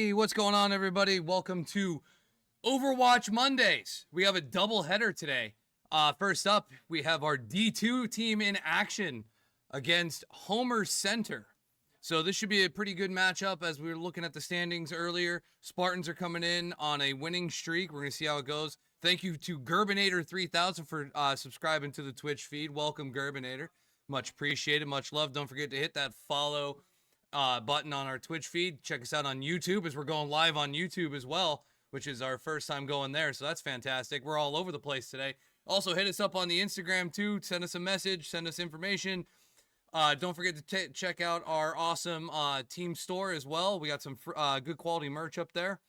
Hey, what's going on, everybody? Welcome to Overwatch Mondays. We have a double header today. First up, we have our D2 team in action against Homer Center. So this should be a pretty good matchup. As we were looking at the standings earlier, Spartans are coming in on a winning streak. We're going to see how it goes. Thank you to Gerbinator3000 for subscribing to the Twitch feed. Welcome, Gerbinator. Much appreciated. Much love. Don't forget to hit that follow button on our Twitch feed. Check us out on YouTube, as we're going live on YouTube as well, which is our first time going there. So that's fantastic. We're all over the place today. Also, hit us up on the Instagram too. Send us a message. Send us information. Don't forget to check out our awesome team store as well. We got some good quality merch up there.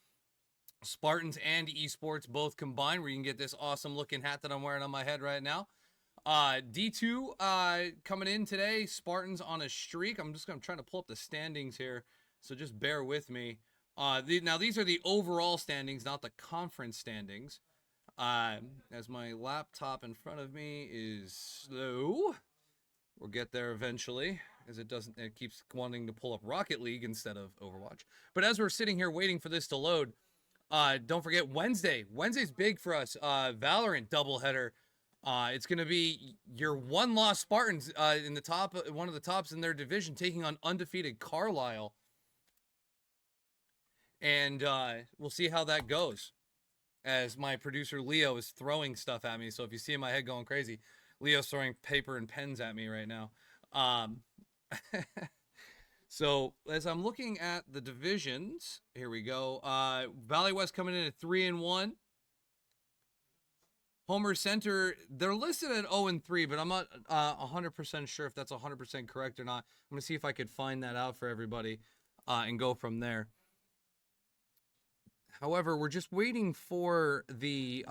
Spartans and esports both combined, where you can get this awesome looking hat that I'm wearing on my head right now. D2 coming in today. Spartans on a streak. I'm trying to pull up the standings here, so just bear with me. Now these are the overall standings, not the conference standings. As my laptop in front of me is slow. We'll get there eventually, as it keeps wanting to pull up Rocket League instead of Overwatch. But as we're sitting here waiting for this to load, don't forget Wednesday. Wednesday's big for us. Valorant doubleheader. It's going to be your one-loss Spartans in the top, one of the tops in their division, taking on undefeated Carlisle. And we'll see how that goes, as my producer Leo is throwing stuff at me. So if you see my head going crazy, Leo's throwing paper and pens at me right now. So as I'm looking at the divisions, here we go. Valley West coming in at 3-1. Homer Center, they're listed at 0-3, but I'm not 100% sure if that's 100% correct or not. I'm going to see if I could find that out for everybody and go from there. However, we're just waiting for the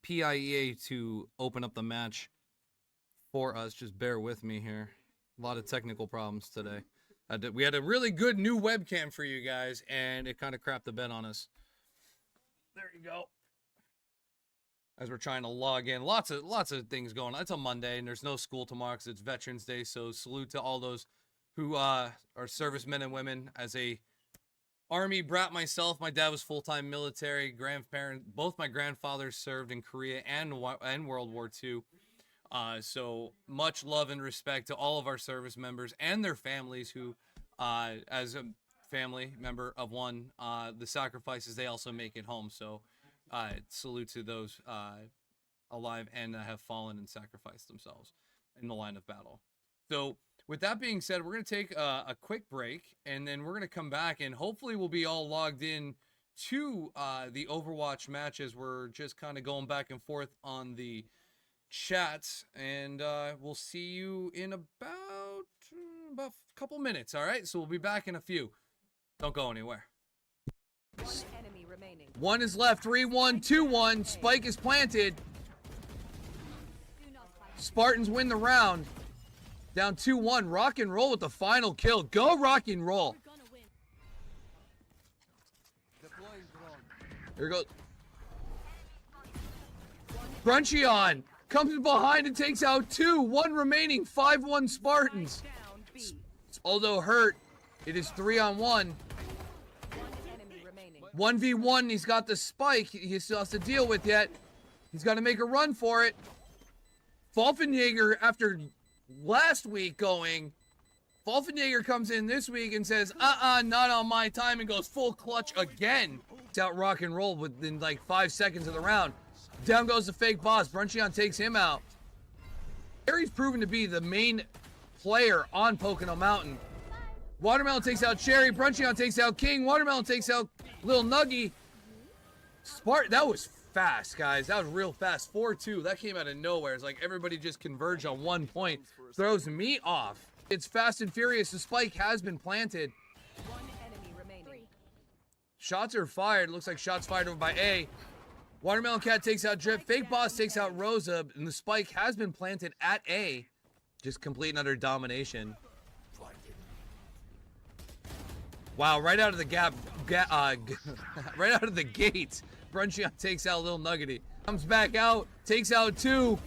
PIEA to open up the match for us. Just bear with me here. A lot of technical problems today. We had a really good new webcam for you guys, and it kind of crapped the bed on us. There you go. As we're trying to log in, lots of things going on. It's a Monday, and there's no school tomorrow because it's Veterans Day. So salute to all those who are servicemen and women. As a Army brat myself, my dad was full-time military. Both my grandfathers served in Korea and World War II. So much love and respect to all of our service members and their families who, as a family member of one, the sacrifices they also make at home. So salute to those alive and have fallen and sacrificed themselves in the line of battle. So with that being said, we're going to take a quick break, and then we're going to come back, and hopefully we'll be all logged in to the Overwatch matches. We're just kind of going back and forth on the chats, and we'll see you in about a couple minutes. All right, so we'll be back in a few. Don't go anywhere. One enemy remaining. One is left. 3-1, 2-1. Spike is planted. Spartans win the round. Down 2-1. Rock and roll with the final kill. Go rock and roll. Here goes. Bruncheon comes behind and takes out two. One remaining. 5-1 Spartans. Although hurt, it is 3-on-1. 1v1, he's got the spike he still has to deal with yet. He's got to make a run for it. Falfenjaeger, after last week going, Falfenjaeger comes in this week and says, not on my time, and goes full clutch again. It's out rock and roll within like 5 seconds of the round. Down goes the fake boss. Bruncheon takes him out. Harry's proven to be the main player on Pocono Mountain. Watermelon takes out Cherry. Bruncheon takes out King. Watermelon takes out Lil Nuggy. That was fast, guys. That was real fast. 4-2. That came out of nowhere. It's like everybody just converged on 1 point. Throws me off. It's fast and furious. The spike has been planted. One enemy remaining. Shots are fired. Looks like shots fired over by A. Watermelon Cat takes out Drip. Fake Boss takes out Rosa. And the spike has been planted at A. Just complete and utter domination. Wow, right out of the right out of the gate, Bruncheon takes out Lil Nuggety. Comes back out, takes out two.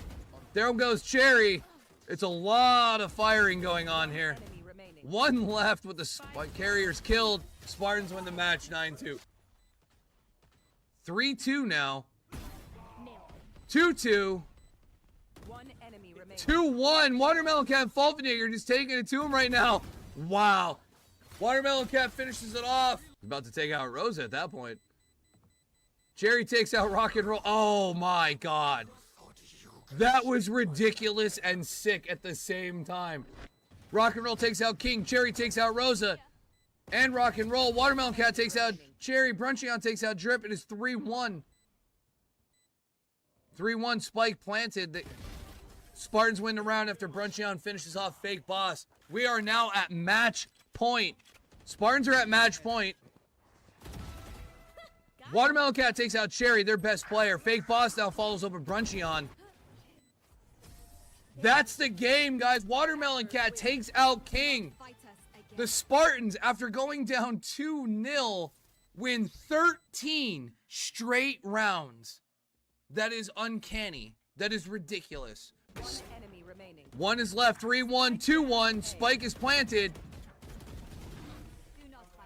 There goes Cherry. It's a lot of firing going on here. Enemy remaining. 1 left with the carriers killed. Spartans win the match 9-2. 3-2 now. 2-2. 1 enemy remaining. 2-1. Watermelon Cat Falfenegger just taking it to him right now. Wow. Watermelon Cat finishes it off. He's about to take out Rosa at that point. Jerry takes out Rock and Roll. Oh my god. That was ridiculous and sick at the same time. Rock and Roll takes out King. Cherry takes out Rosa. And Rock and Roll. Watermelon Cat takes out Cherry. Bruncheon takes out Drip. It is 3-1. 3-1 Spike planted. The Spartans win the round after Bruncheon finishes off Fake Boss. We are now at match point. Spartans are at match point. Watermelon Cat takes out Cherry, their best player. Fake Boss now follows up with Bruncheon. That's the game, guys. Watermelon Cat takes out King. The Spartans, after going down 2-0, win 13 straight rounds. That is uncanny. That is ridiculous. 1 enemy remaining. 1 is left. 3-1, 2-1. Spike is planted.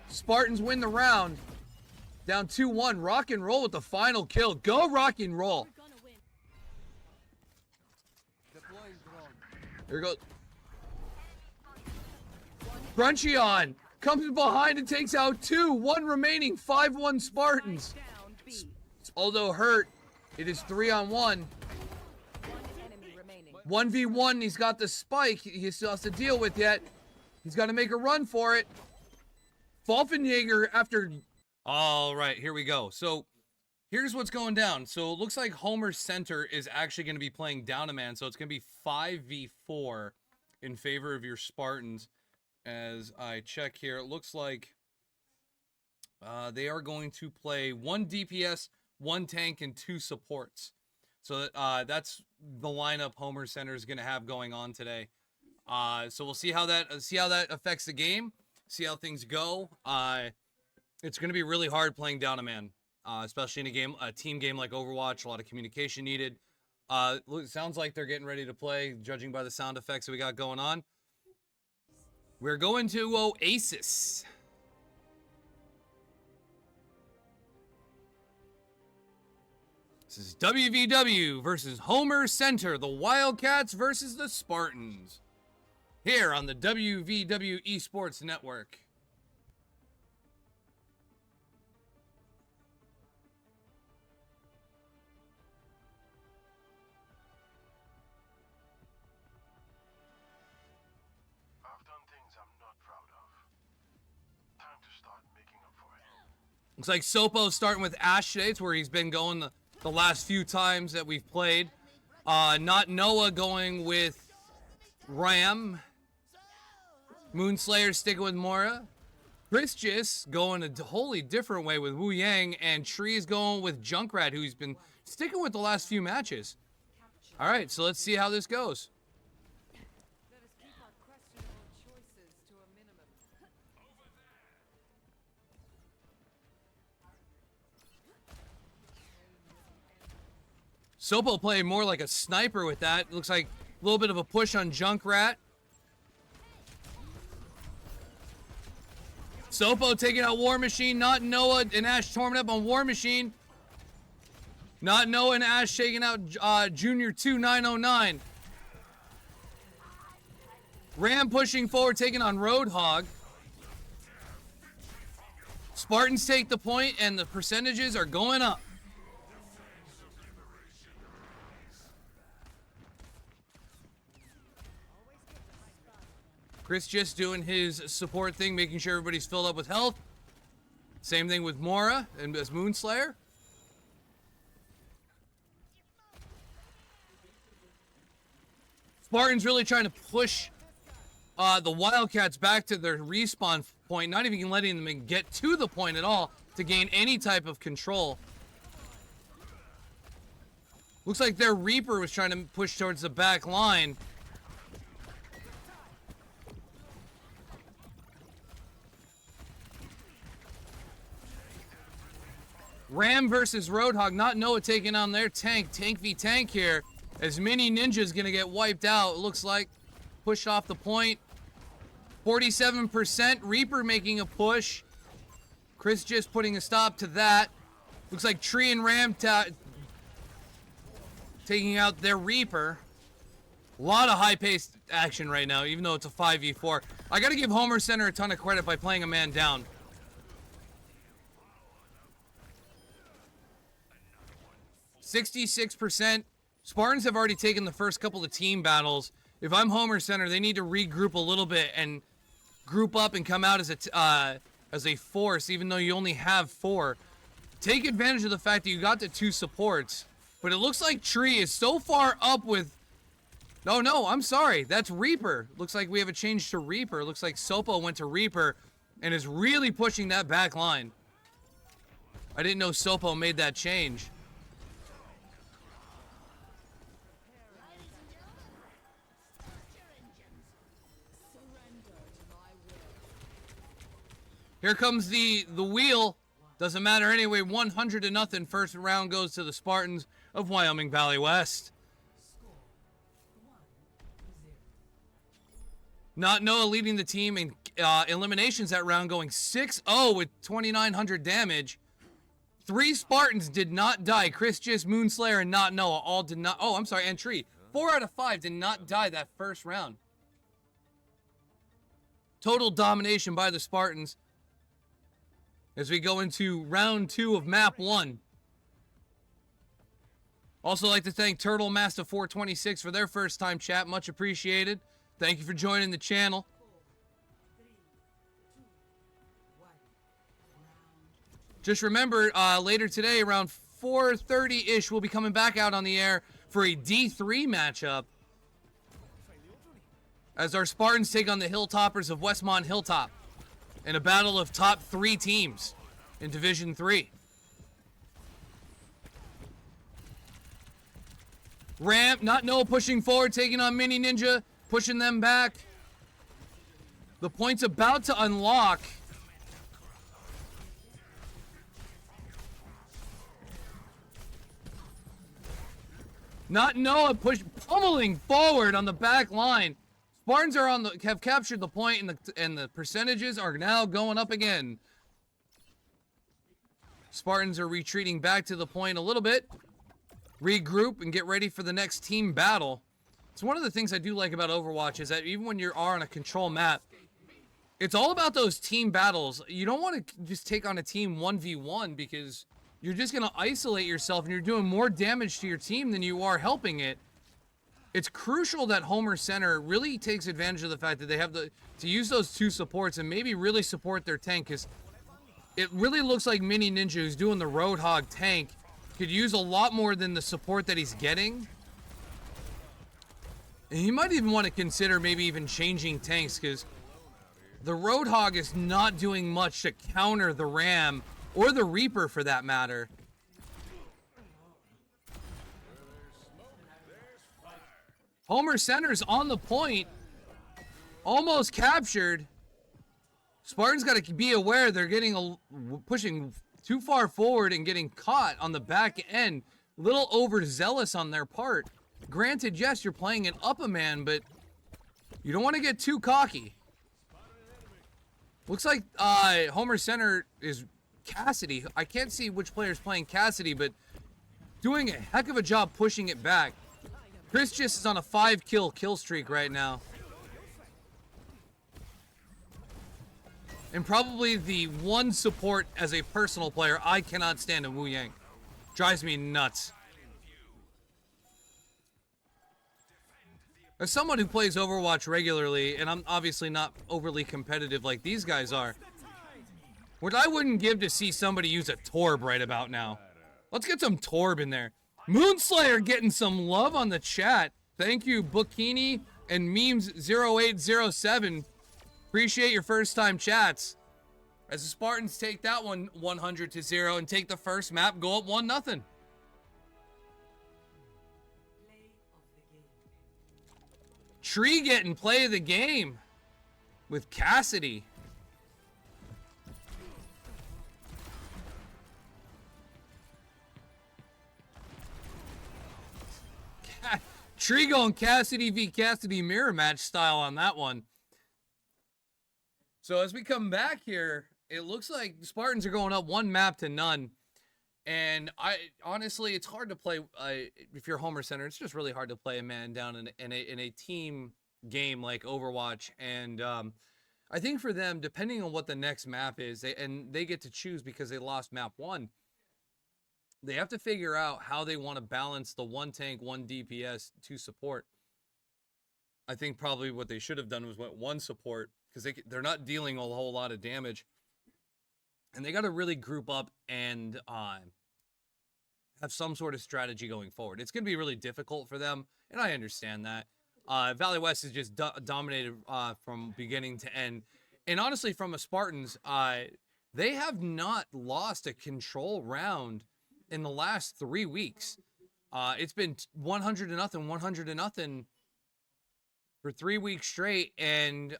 Spartans win the round. Down 2-1. Rock and Roll with the final kill. Go Rock and Roll. Here goes. Bruncheon comes behind and takes out 2. 1 remaining. 5-1 Spartans. Down B. Although hurt, it is 3-on-1. 1 enemy remaining. 1v1. He's got the spike. He still has to deal with yet. He's got to make a run for it. Falfenjäger after... All right, here we go. So here's what's going down. So it looks like Homer Center is actually going to be playing down a man. So it's going to be 5v4 in favor of your Spartans. As I check here, it looks like they are going to play 1 DPS, 1 tank, and 2 supports. So that's the lineup Homer Center is going to have going on today. So we'll see how that affects the game. See how things go. It's going to be really hard playing down a man, especially in a team game like Overwatch. A lot of communication needed. It sounds like they're getting ready to play, judging by the sound effects that we got going on. We're going to Oasis. This is WVW versus Homer Center, the Wildcats versus the Spartans. Here on the WVW Esports Network. Looks like Sopo's starting with Ash today. It's where he's been going the last few times that we've played. Not Noah going with Ram. Moonslayer sticking with Mora. Christius going a wholly different way with Wu Yang. And Tree is going with Junkrat, who's been sticking with the last few matches. All right, so let's see how this goes. Sopo playing more like a sniper with that. Looks like a little bit of a push on Junkrat. Sopo taking out War Machine. Not Noah and Ash torn up on War Machine. Not Noah and Ash taking out Junior 2909. Ram pushing forward, taking on Roadhog. Spartans take the point, and the percentages are going up. Chris just doing his support thing, making sure everybody's filled up with health. Same thing with Mora and as Moonslayer. Spartans really trying to push the Wildcats back to their respawn point, not even letting them get to the point at all to gain any type of control. Looks like their Reaper was trying to push towards the back line. Ram versus Roadhog. Not Noah taking on their tank. Tank v tank here. As Mini Ninja's going to get wiped out, it looks like. Pushed off the point. 47%. Reaper making a push. Chris just putting a stop to that. Looks like Tree and Ram taking out their Reaper. A lot of high-paced action right now, even though it's a 5v4. I gotta give Homer Center a ton of credit by playing a man down. %66%. Spartans have already taken the first couple of team battles. If I'm Homer Center, they need to regroup a little bit and group up and come out as a force, even though you only have 4. Take advantage of the fact that you got the 2 supports. But it looks like Tree is so far up with... No, I'm sorry. That's Reaper. Looks like we have a change to Reaper. Looks like Sopo went to Reaper and is really pushing that back line. I didn't know Sopo made that change. Here comes the wheel. Doesn't matter anyway. 100-0. First round goes to the Spartans of Wyoming Valley West. Not Noah leading the team in eliminations that round, going 6-0 with 2,900 damage. 3 Spartans did not die. Chris Gist, Moonslayer, and Not Noah all did not. Oh, I'm sorry, and Tree. 4 out of 5 did not die that first round. Total domination by the Spartans. As we go into round 2 of map 1. Also like to thank Turtle Master 426 for their first time chat. Much appreciated. Thank you for joining the channel. Just remember, later today around 4:30-ish, we'll be coming back out on the air for a D3 matchup. As our Spartans take on the Hilltoppers of Westmont-Hilltop. In a battle of top 3 teams in Division 3. Ramp, Not Noah pushing forward, taking on Mini Ninja, pushing them back. The point's about to unlock. Not Noah pummeling forward on the back line. Spartans are have captured the point, and the percentages are now going up again. Spartans are retreating back to the point a little bit. Regroup and get ready for the next team battle. It's one of the things I do like about Overwatch is that even when you are on a control map, it's all about those team battles. You don't want to just take on a team 1v1 because you're just going to isolate yourself and you're doing more damage to your team than you are helping it. It's crucial that Homer Center really takes advantage of the fact that they have to use those 2 supports and maybe really support their tank, because it really looks like Mini Ninja, who's doing the Roadhog tank, could use a lot more than the support that he's getting. And he might even want to consider maybe even changing tanks, because the Roadhog is not doing much to counter the Ram or the Reaper for that matter. Homer Center's on the point. Almost captured. Spartans got to be aware they're getting pushing too far forward and getting caught on the back end. A little overzealous on their part. Granted, yes, you're playing an up-a-man, but you don't want to get too cocky. Looks like Homer Center is Cassidy. I can't see which player's playing Cassidy, but doing a heck of a job pushing it back. Chris just is on a 5-kill streak right now. And probably the one support as a personal player I cannot stand in Wu Yang. Drives me nuts. As someone who plays Overwatch regularly, and I'm obviously not overly competitive like these guys are, what I wouldn't give to see somebody use a Torb right about now. Let's get some Torb in there. Moonslayer getting some love on the chat. Thank you, Bookini and Memes0807. Appreciate your first time chats. As the Spartans take that one 100-0 and take the first map, go up 1-0. Tree getting play of the game with Cassidy. Tree going Cassidy v Cassidy mirror match style on that one. So as we come back here, it looks like the Spartans are going up 1-0. And I honestly, it's hard to play if you're Homer Center. It's just really hard to play a man down in a team game like Overwatch. And I think for them, depending on what the next map is, they get to choose because they lost map 1. They have to figure out how they want to balance the 1 tank, 1 DPS, 2 support. I think probably what they should have done was went 1 support because they're not dealing a whole lot of damage. And they got to really group up and have some sort of strategy going forward. It's going to be really difficult for them, and I understand that. Valley West is just dominated from beginning to end. And honestly, from a Spartans, they have not lost a control round in the last 3 weeks. It's been 100-0, 100-0 for 3 weeks straight. And,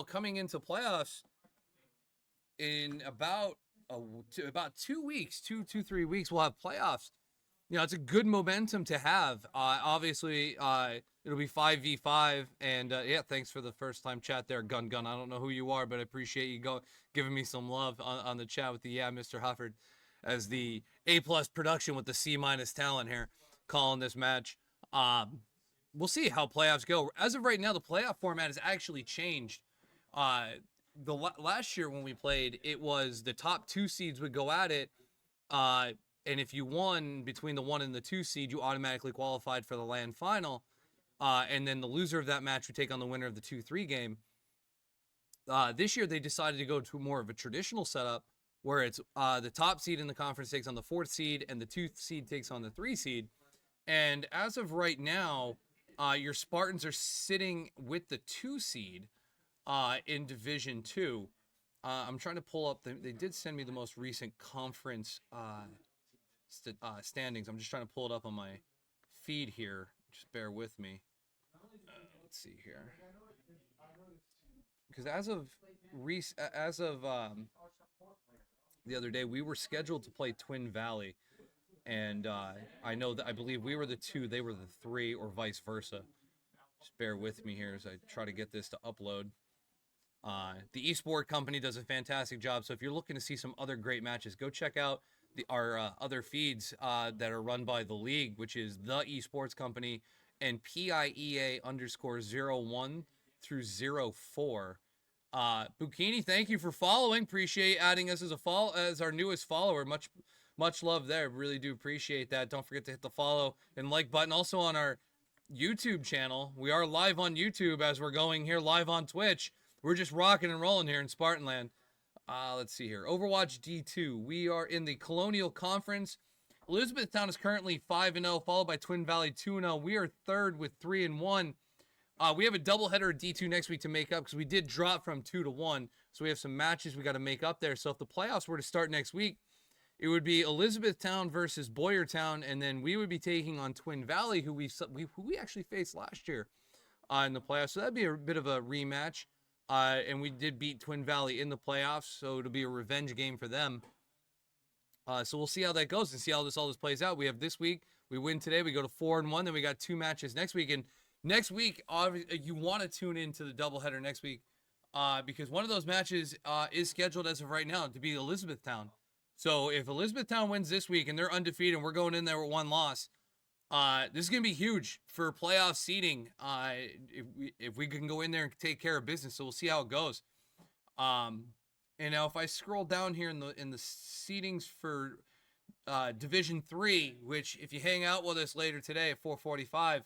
coming into playoffs, in about 2 weeks, 3 weeks, we'll have playoffs. It's a good momentum to have. Obviously, it'll be 5v5, and yeah, thanks for the first time chat there, Gun. I don't know who you are, but I appreciate you giving me some love on the chat with the Mr. Hufford, as the A+ production with the C- talent here, calling this match. We'll see how playoffs go. As of right now, the playoff format has actually changed. The last year when we played, it was the top 2 seeds would go at it, and if you won between the 1 and the 2 seed, you automatically qualified for the LAN final, and then the loser of that match would take on the winner of the 2-3 game. This year they decided to go to more of a traditional setup where it's the top seed in the conference takes on the 4th seed and the 2 seed takes on the 3 seed. And as of right now, your Spartans are sitting with the 2 seed in Division 2. I'm trying to pull up. They did send me the most recent conference standings. I'm just trying to pull it up on my feed here. Just bear with me. Let's see here. Because as of the other day, we were scheduled to play Twin Valley, and I believe we were the 2, they were the 3, or vice versa. Just bear with me here as I try to get this to upload. The eSport company does a fantastic job, so if you're looking to see some other great matches, go check out our other feeds that are run by the league, which is the eSports company and PIEA _01 through 04. Bukini, thank you for following. Appreciate adding us as our newest follower. Much love there. Really do appreciate that. Don't forget to hit the follow and like button. Also on our YouTube channel, we are live on YouTube as we're going here live on Twitch. We're just rocking and rolling here in Spartanland. Let's see here. Overwatch D2. We are in the Colonial Conference. Elizabethtown is currently 5-0, followed by Twin Valley 2-0. We are 3rd with 3-1. We have a doubleheader at D2 next week to make up because we did drop from 2-1. So we have some matches we got to make up there. So if the playoffs were to start next week, it would be Elizabethtown versus Boyertown, and then we would be taking on Twin Valley, who we actually faced last year in the playoffs. So that'd be a bit of a rematch. And we did beat Twin Valley in the playoffs, so it'll be a revenge game for them. So we'll see how that goes and see how all this plays out. We have this week. We win today. We go to 4-1. Then we got 2 matches next week. And next week, you want to tune into the doubleheader next week because one of those matches is scheduled as of right now to be Elizabethtown. So if Elizabethtown wins this week and they're undefeated and we're going in there with 1 loss, this is going to be huge for playoff seeding if we can go in there and take care of business. So we'll see how it goes. And now if I scroll down here in the seedings for Division 3, which if you hang out with us later today at 4:45,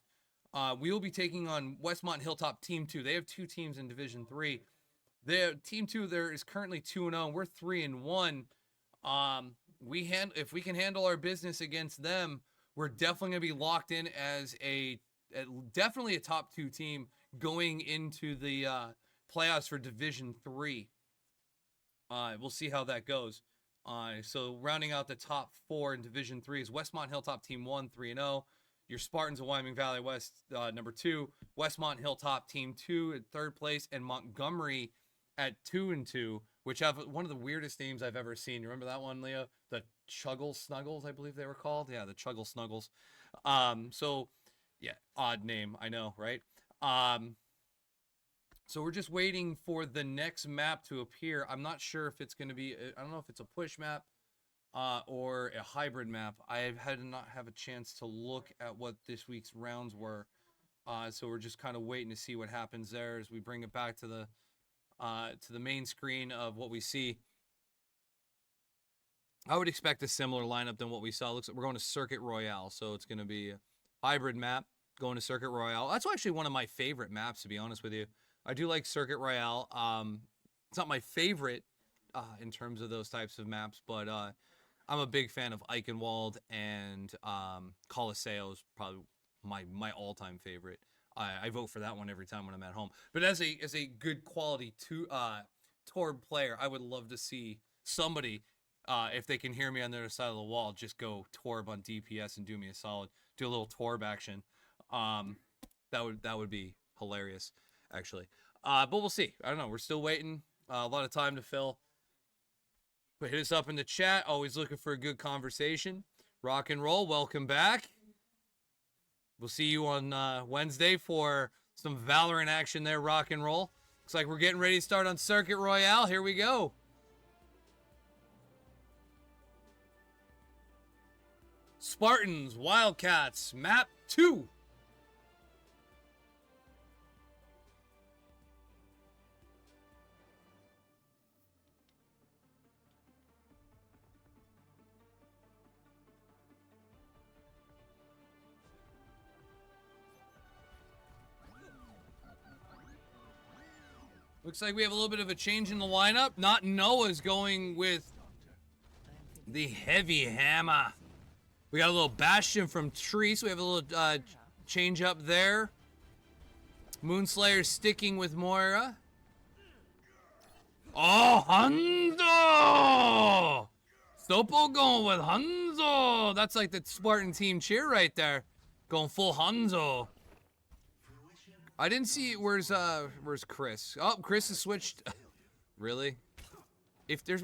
we will be taking on Westmont-Hilltop Team 2. They have 2 teams in Division 3. Team 2 there is currently 2-0. We're 3-1. If we can handle our business against them, we're definitely going to be locked in as definitely a top 2 team going into the playoffs for Division 3. We'll see how that goes. So rounding out the top 4 in Division 3 is Westmont-Hilltop Team 1, 3-0. Your Spartans of Wyoming Valley West, number 2. Westmont-Hilltop Team 2 at 3rd place. And Montgomery at 2-2, which have one of the weirdest names I've ever seen. You remember that one, Leo? The Chuggle Snuggles, I believe they were called. Yeah, the Chuggle Snuggles. So, yeah, odd name. I know, right? So we're just waiting for the next map to appear. I'm not sure if it's going to be, I don't know if it's a push map or a hybrid map. I had not have a chance to look at what this week's rounds were. So we're just kind of waiting to see what happens there as we bring it back to the main screen of what we see. I would expect a similar lineup than what we saw. Looks like we're going to Circuit Royale, so it's going to be a hybrid map going to Circuit Royale. That's actually one of my favorite maps, to be honest with you. I do like Circuit Royale. It's not my favorite in terms of those types of maps, but I'm a big fan of Eichenwald, and Coliseo's probably my all-time favorite. I vote for that one every time when I'm at home. But as a good quality Torb player, I would love to see somebody, if they can hear me on the other side of the wall, just go Torb on DPS and do me a solid. Do a little Torb action. That would be hilarious, actually. But we'll see. I don't know. We're still waiting. A lot of time to fill. But hit us up in the chat. Always looking for a good conversation. Rock and roll. Welcome back. We'll see you on Wednesday for some Valorant action there. Rock and roll. Looks like we're getting ready to start on Circuit Royale. Here we go. Spartans, Wildcats, map 2. Looks like we have a little bit of a change in the lineup. Not Noah's going with the heavy hammer. We got a little Bastion from Tree, so we have a little change up there. Moonslayer sticking with Moira. Oh, Hanzo! Sopo going with Hanzo. That's like the Spartan team cheer right there. Going full Hanzo. I didn't see, where's Chris? Oh, Chris has switched. Really? If there's...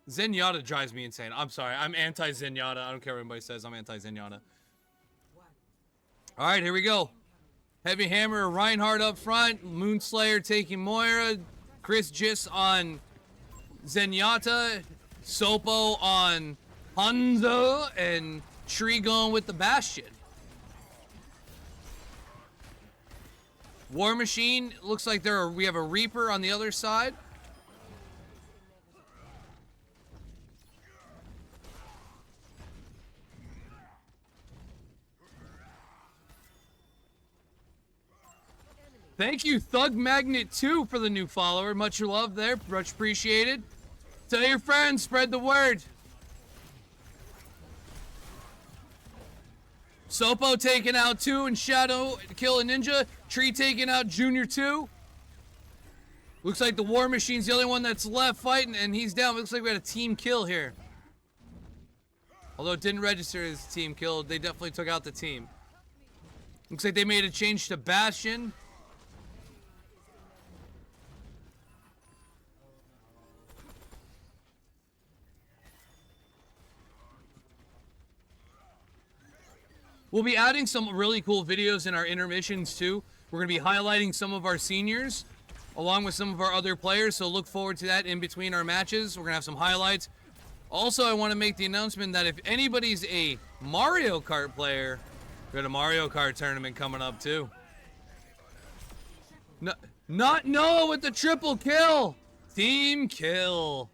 Zenyatta drives me insane. I'm sorry. I'm anti-Zenyatta. I don't care what anybody says. I'm anti-Zenyatta. All right, here we go. Heavy Hammer, Reinhardt up front. Moonslayer taking Moira. Chris Gis on Zenyatta. Sopo on Hanzo. And Tree going with the Bastion. War Machine, looks like we have a Reaper on the other side. Thank you, Thug Magnet 2, for the new follower. Much love there. Much appreciated. Tell your friends. Spread the word. Sopo taking out 2 and Shadow killing Ninja. Tree taking out Junior 2. Looks like the War Machine's the only one that's left fighting, and he's down. Looks like we had a team kill here. Although it didn't register as a team kill, they definitely took out the team. Looks like they made a change to Bastion. We'll be adding some really cool videos in our intermissions too. We're going to be highlighting some of our seniors along with some of our other players, so look forward to that in between our matches. We're going to have some highlights. Also, I want to make the announcement that if anybody's a Mario Kart player, we got a Mario Kart tournament coming up too. No, not Noah with the triple kill. Team kill.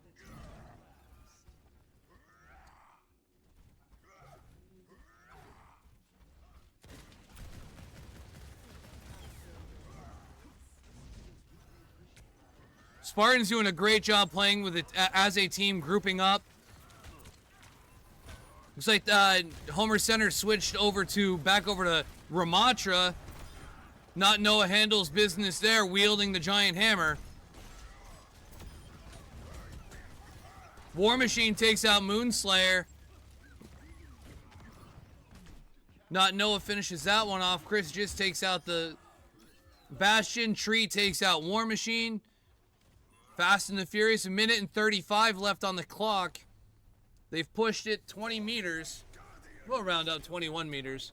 Spartan's doing a great job playing with it as a team, grouping up. Looks like Homer Center switched back over to Ramatra. Not Noah handles business there, wielding the giant hammer. War Machine takes out Moonslayer. Not Noah finishes that one off. Chris just takes out the Bastion. Tree takes out War Machine. Fast and the Furious, 1:35 left on the clock. They've pushed it 20 meters. We'll round out 21 meters.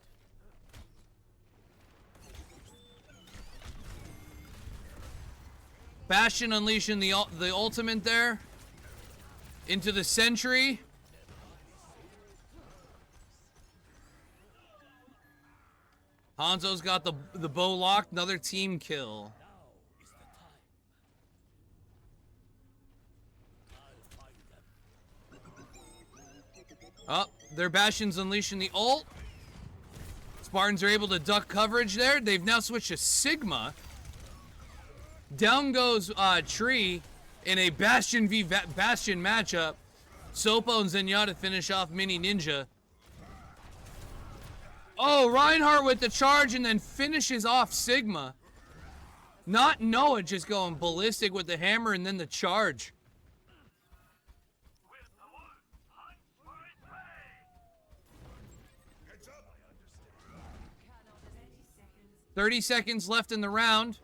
Bastion unleashing the ultimate there. Into the sentry. Hanzo's got the bow locked. Another team kill. Oh, their Bastion's unleashing the ult. Spartans are able to duck coverage there. They've now switched to Sigma. Down goes Tree in a Bastion v Bastion matchup. Sopo and Zenyatta finish off Mini Ninja. Oh, Reinhardt with the charge and then finishes off Sigma. Not Noah just going ballistic with the hammer and then the charge. "30 seconds left in the round.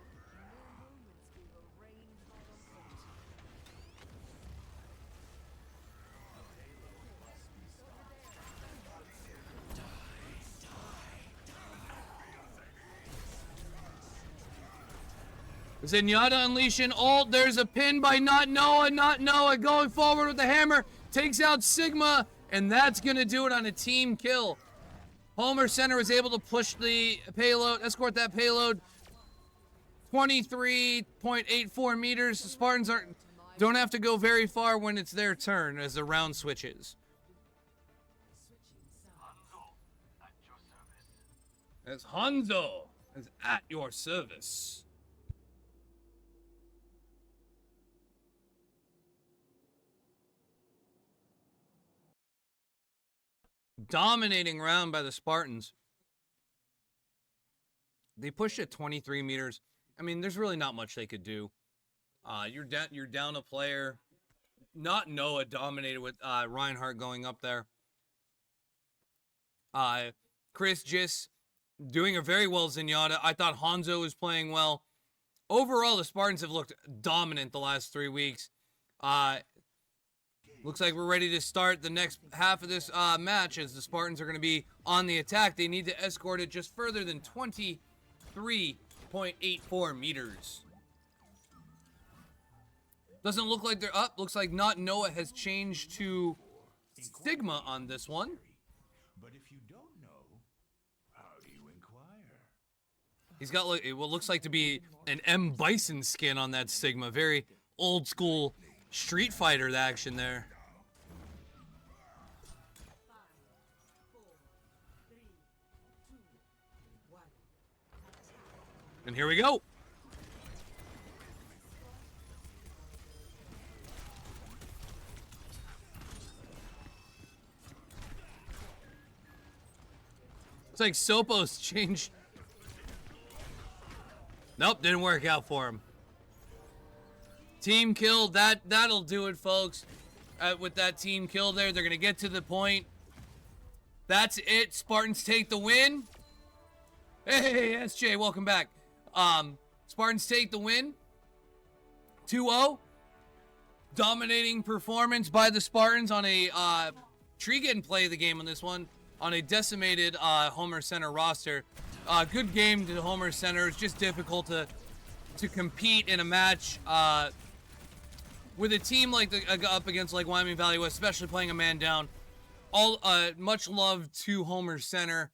Zenyatta unleashing ult. There's a pin by Not Noah. Not Noah going forward with the hammer. Takes out Sigma. And that's going to do it on a team kill. Homer Center was able to push the payload, escort that payload 23.84 meters. The Spartans don't have to go very far when it's their turn as the round switches. As Hanzo is at your service. Dominating round by the Spartans. They pushed it 23 meters. I mean, there's really not much they could do. You're down a player. Not Noah dominated with Reinhardt going up there. Chris just doing a very well Zenyatta. I thought Hanzo was playing well. Overall, the Spartans have looked dominant the last 3 weeks. Looks like we're ready to start the next half of this match as the Spartans are going to be on the attack. They need to escort it just further than 23.84 meters. Doesn't look like they're up. Looks like Not Noah has changed to Sigma on this one. But if you don't know, how do you inquire? He's got what looks like to be an M. Bison skin on that Sigma. Very old school Street Fighter action there. And here we go. It's like Sopo's changed. Nope, didn't work out for him. Team kill, that'll do it, folks. With that team kill there, they're gonna get to the point. That's it. Spartans take the win. Hey, SJ, welcome back. Spartans take the win. 2-0. Dominating performance by the Spartans on a Tree getting play of the game on this one on a decimated Homer Center roster. Good game to Homer Center. It's just difficult to compete in a match with a team like up against like Wyoming Valley West, especially playing a man down. All much love to Homer Center.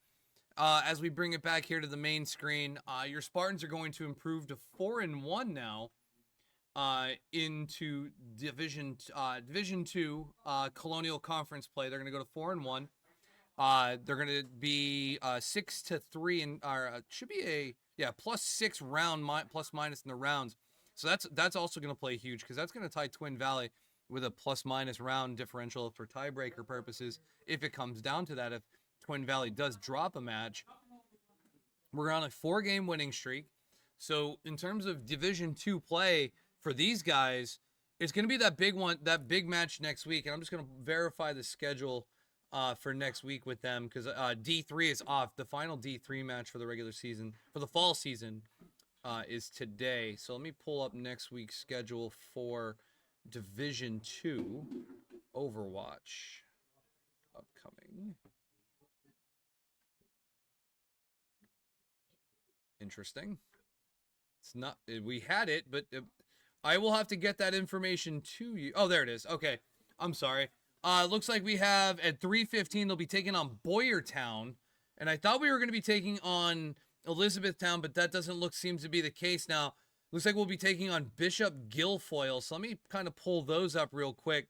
As we bring it back here to the main screen, your Spartans are going to improve to 4-1 now into Division 2 Colonial Conference play. They're going to go to 4-1. They're going to be 6-3 and should be a +6 round plus minus in the rounds. So that's also going to play huge because that's going to tie Twin Valley with a plus-minus round differential for tiebreaker purposes if it comes down to that. If Twin Valley does drop a match, we're on a 4-game winning streak. So in terms of Division 2 play for these guys, it's going to be that big one, that big match next week. And I'm just going to verify the schedule for next week with them because D3 is off. The final D3 match for the regular season, for the fall season, is today. So let me pull up next week's schedule for Division 2 Overwatch upcoming. Interesting. It's not, we had it, but I will have to get that information to you. Oh, there it is. Okay. I'm sorry. Looks like we have at 3:15, they'll be taking on Boyertown. And I thought we were going to be taking on Elizabethtown, but that doesn't seems to be the case now. Looks like we'll be taking on Bishop Guilfoyle. So let me kind of pull those up real quick.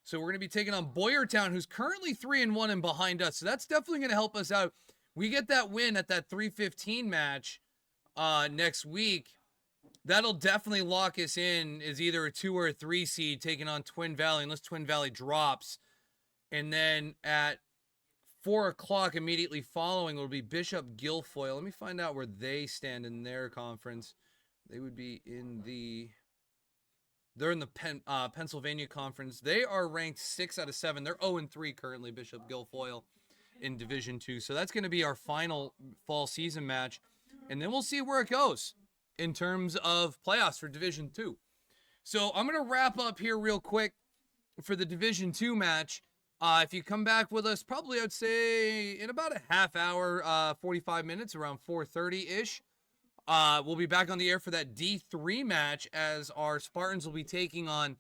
So we're going to be taking on Boyertown, who's currently 3-1 and behind us. So that's definitely going to help us out. We get that win at that 3:15 match next week. That'll definitely lock us in as either a 2 or a 3 seed taking on Twin Valley, unless Twin Valley drops. And then at 4 o'clock immediately following will be Bishop Guilfoyle. Let me find out where they stand in their conference. They would be in the... They're in the Pennsylvania Conference. They are ranked 6 out of 7. They're 0-3 currently, Bishop Guilfoyle, in Division 2. So that's going to be our final fall season match. And then we'll see where it goes in terms of playoffs for Division 2. So I'm going to wrap up here real quick for the Division 2 match. If you come back with us, probably I'd say in about a half hour, 45 minutes, around 4:30-ish. We'll be back on the air for that D3 match as our Spartans will be taking on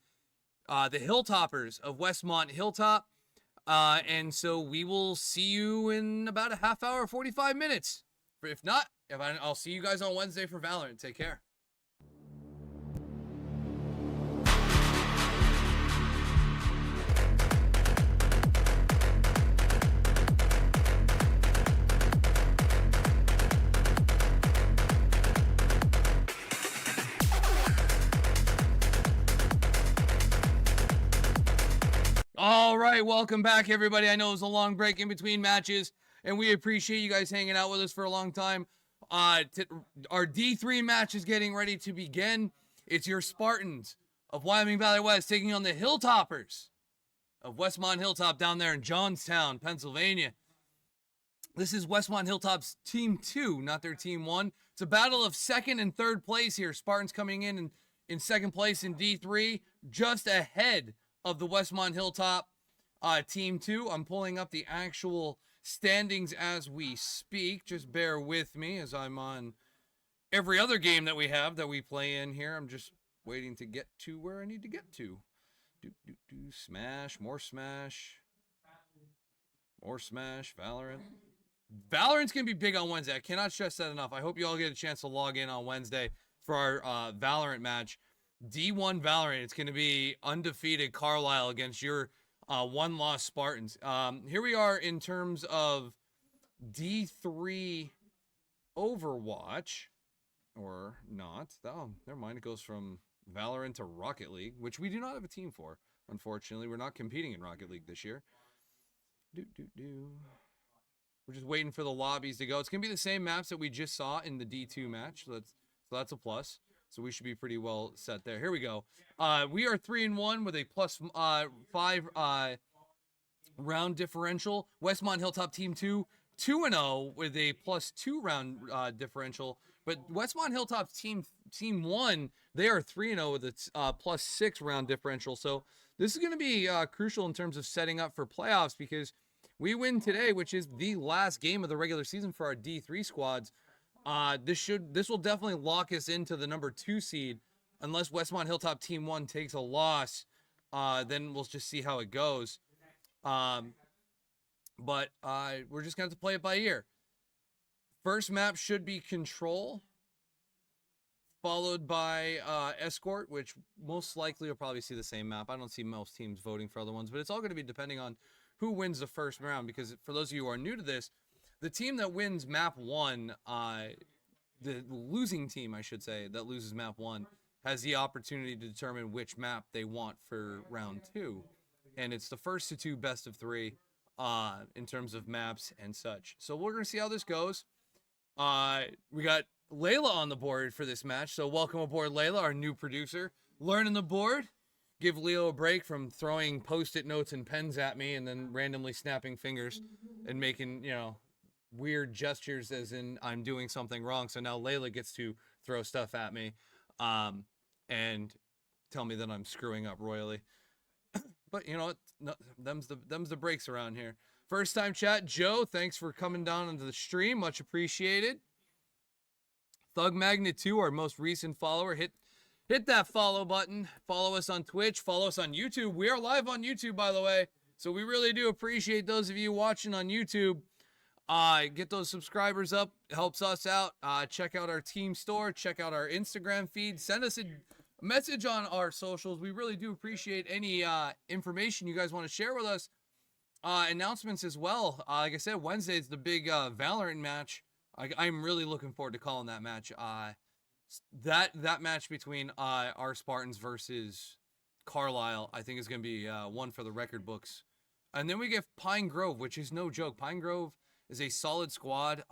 the Hilltoppers of Westmont-Hilltop. And so we will see you in about a half hour, 45 minutes. If not, I'll see you guys on Wednesday for Valorant. Take care. All right, welcome back, everybody. I know it was a long break in between matches, and we appreciate you guys hanging out with us for a long time. Our D3 match is getting ready to begin. It's your Spartans of Wyoming Valley West taking on the Hilltoppers of Westmont-Hilltop down there in Johnstown, Pennsylvania. This is Westmont-Hilltop's Team 2, not their Team 1. It's a battle of second and third place here. Spartans coming in second place in D3, just ahead of the Westmont-Hilltop Team 2. I'm pulling up the actual standings as we speak. Just bear with me as I'm on every other game that we have that we play in here. I'm just waiting to get to where I need to get to. Smash, more Smash. More Smash, Valorant. Valorant's going to be big on Wednesday. I cannot stress that enough. I hope you all get a chance to log in on Wednesday for our Valorant match. D1 Valorant, it's going to be undefeated Carlisle against your one-loss Spartans. Here we are in terms of D3 Overwatch, or not. Oh, never mind. It goes from Valorant to Rocket League, which we do not have a team for, unfortunately. We're not competing in Rocket League this year. We're just waiting for the lobbies to go. It's going to be the same maps that we just saw in the D2 match, so that's a plus. So we should be pretty well set there. Here we go. We are 3-1 with a plus 5 round differential. Westmont-Hilltop Team 2, 2-0 with a plus 2 round differential. But Westmont-Hilltop Team 1, they are 3-0 with a plus 6 round differential. So this is going to be crucial in terms of setting up for playoffs, because we win today, which is the last game of the regular season for our D3 squads. This will definitely lock us into the number 2 seed, unless Westmont-Hilltop Team 1 takes a loss. Then we'll just see how it goes. But we're just going to have to play it by ear. First map should be Control, followed by Escort, which most likely will probably see the same map. I don't see most teams voting for other ones, but it's all going to be depending on who wins the first round, because for those of you who are new to this, the team that wins map 1, the losing team, I should say, that loses map 1, has the opportunity to determine which map they want for round 2. And it's the first to 2 best of 3 in terms of maps and such. So we're going to see how this goes. We got Layla on the board for this match. So welcome aboard, Layla, our new producer. Learning the board. Give Leo a break from throwing Post-it notes and pens at me and then randomly snapping fingers and making, weird gestures as in I'm doing something wrong. So now Layla gets to throw stuff at me and tell me that I'm screwing up royally. But you know what? No, them's the breaks around here. First time chat, Joe, thanks for coming down into the stream. Much appreciated. Thug Magnet 2, our most recent follower, hit hit that follow button. Follow us on Twitch. Follow us on YouTube. We are live on YouTube, by the way. So we really do appreciate those of you watching on YouTube. Get those subscribers up. It helps us out. Check out our team store. Check out our Instagram feed. Send us a message on our socials. We really do appreciate any information you guys want to share with us. Announcements as well. Like I said, Wednesday is the big Valorant match. I'm really looking forward to calling that match. That match between our Spartans versus Carlisle, I think is going to be one for the record books. And then we get Pine Grove, which is no joke. Pine Grove is a solid squad.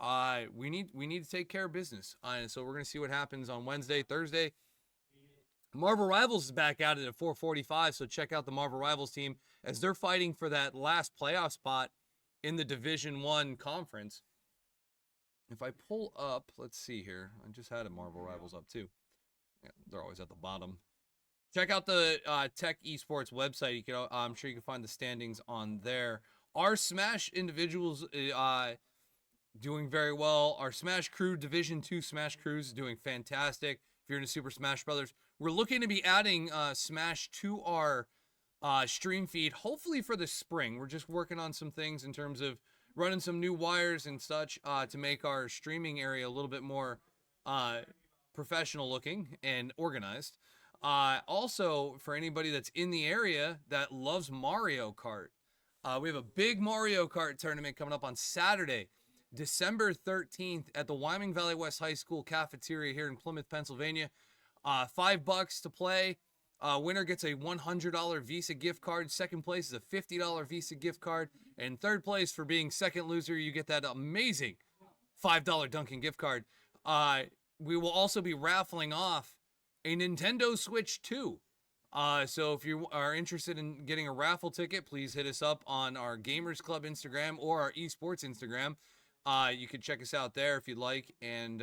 We need to take care of business. So we're going to see what happens on Wednesday, Thursday. Marvel Rivals is back at it at 4:45, so check out the Marvel Rivals team as they're fighting for that last playoff spot in the Division 1 conference. If I pull up, let's see here. I just had a Marvel Rivals up too. Yeah, they're always at the bottom. Check out the Tech Esports website. You can, I'm sure you can find the standings on there. Our Smash individuals doing very well. Our Smash Crew, Division 2 Smash Crews is doing fantastic. If you're into Super Smash Brothers, we're looking to be adding Smash to our stream feed, hopefully for the spring. We're just working on some things in terms of running some new wires and such to make our streaming area a little bit more professional looking and organized. Also, for anybody that's in the area that loves Mario Kart, we have a big Mario Kart tournament coming up on Saturday, December 13th at the Wyoming Valley West High School cafeteria here in Plymouth, Pennsylvania. $5 to play. Winner gets a $100 Visa gift card. Second place is a $50 Visa gift card. And third place, for being second loser, you get that amazing $5 Dunkin' gift card. We will also be raffling off a Nintendo Switch 2. So if you are interested in getting a raffle ticket, please hit us up on our Gamers Club Instagram or our eSports Instagram. You can check us out there if you'd like. And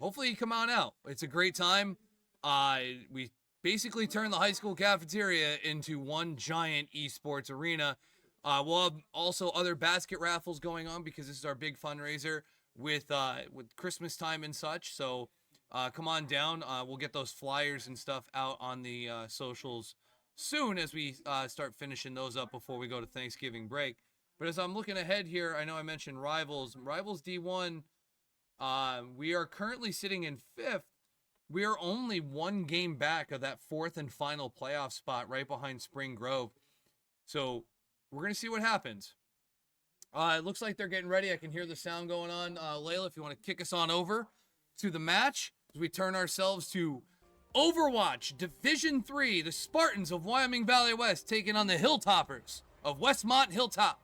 hopefully you come on out. It's a great time. We basically turn the high school cafeteria into one giant esports arena. We'll have also other basket raffles going on because this is our big fundraiser with Christmas time and such. So come on down. We'll get those flyers and stuff out on the socials soon as we start finishing those up before we go to Thanksgiving break. But as I'm looking ahead here, I know I mentioned Rivals D1. We are currently sitting in 5th. We are only one game back of that 4th and final playoff spot right behind Spring Grove. So we're going to see what happens. It looks like they're getting ready. I can hear the sound going on. Layla, if you want to kick us on over to the match as we turn ourselves to Overwatch Division 3, the Spartans of Wyoming Valley West taking on the Hilltoppers of Westmont-Hilltop.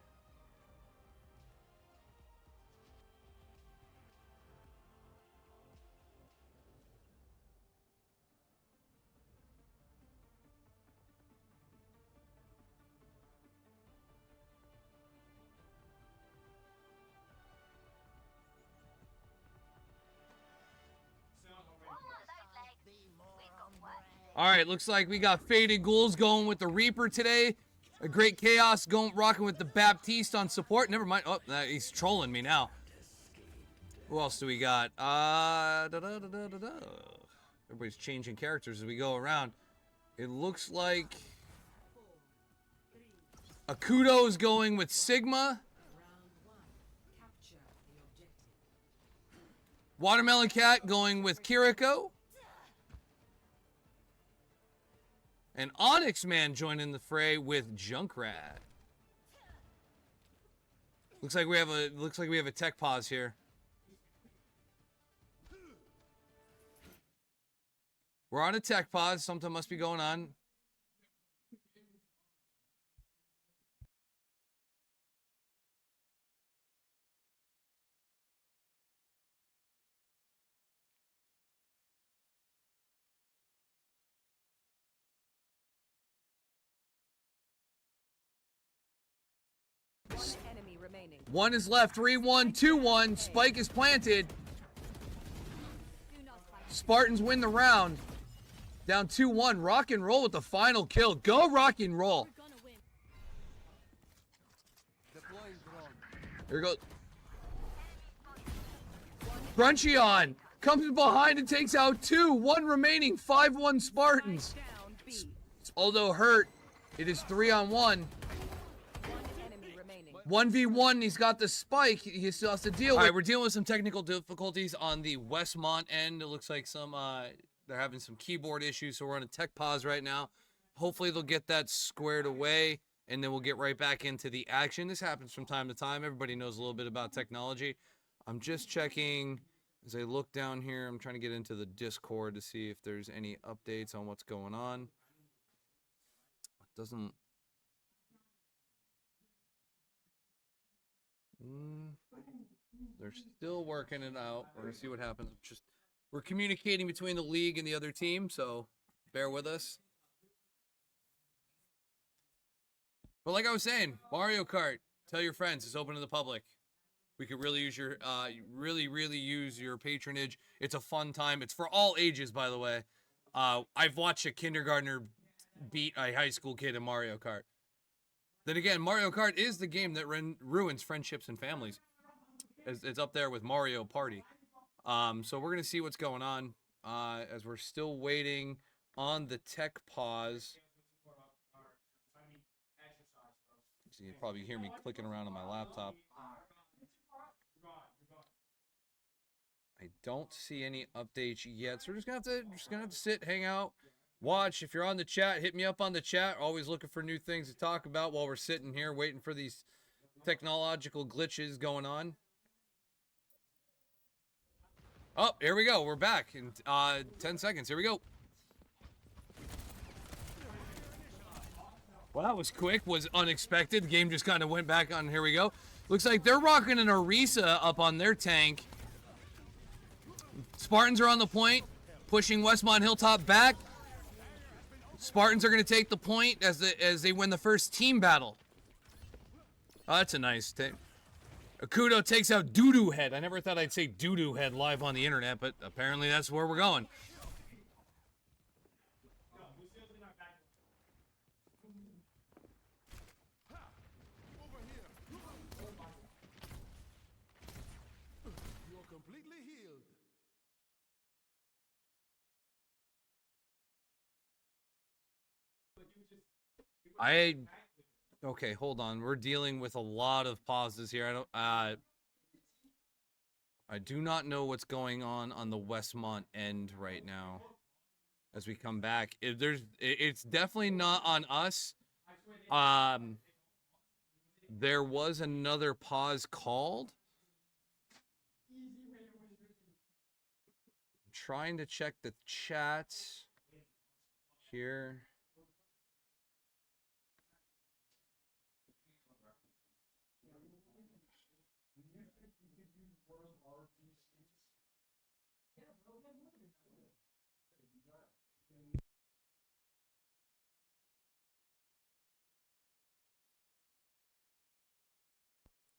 All right, looks like we got Faded Ghouls going with the Reaper today. A Great Chaos rocking with the Baptiste on support. Never mind. Oh, he's trolling me now. Who else do we got? Everybody's changing characters as we go around. It looks like Akudo is going with Sigma. Watermelon Cat going with Kiriko. And Onyx Man joining the fray with Junkrat. Looks like we have a tech pause here. We're on a tech pause. Something must be going on. Enemy remaining. One is left. 3-1, 2-1. Spike is planted. Spartans win the round. Down 2-1. Rock and Roll with the final kill. Go Rock and Roll. Here goes. Crunchy on. Comes behind and takes out 2. 1 remaining. 5-1 Spartans. Down B. Although hurt, it is 3-on-1. One enemy remaining. 1v1, he's got the spike. He still has to deal with. All right, we're dealing with some technical difficulties on the Westmont end. It looks like they're having some keyboard issues, so we're on a tech pause right now. Hopefully they'll get that squared away, and then we'll get right back into the action. This happens from time to time. Everybody knows a little bit about technology. I'm just checking as I look down here. I'm trying to get into the Discord to see if there's any updates on what's going on. It doesn't... They're still working it out. We're gonna see what happens. We're communicating between the league and the other team, so bear with us. But like I was saying, Mario Kart, tell your friends, it's open to the public. We could really use your really use your patronage. It's a fun time. It's for all ages, by the way. I've watched a kindergartner beat a high school kid in Mario Kart. Then again, Mario Kart is the game that ruins friendships and families. It's up there with Mario Party. So we're going to see what's going on as we're still waiting on the tech pause. So you probably hear me clicking around on my laptop. I don't see any updates yet, so we're just gonna have to sit, hang out, watch. If you're on the chat, hit me up on the chat. Always looking for new things to talk about while we're sitting here waiting for these technological glitches going on. Oh, here we go. We're back in 10 seconds. Here we go. Well, that was quick. Was unexpected. The game just kind of went back on. Here we go. Looks like they're rocking an Orisa up on their tank. Spartans are on the point, pushing Westmont-Hilltop back. Spartans are going to take the point as they win the first team battle. Oh, that's a nice thing. Akudo takes out Doo-Doo Head. I never thought I'd say Doo-Doo Head live on the internet, but apparently that's where we're going. Okay, hold on. We're dealing with a lot of pauses here. I do not know what's going on the Westmont end right now. As we come back, it's definitely not on us. There was another pause called. I'm trying to check the chat here.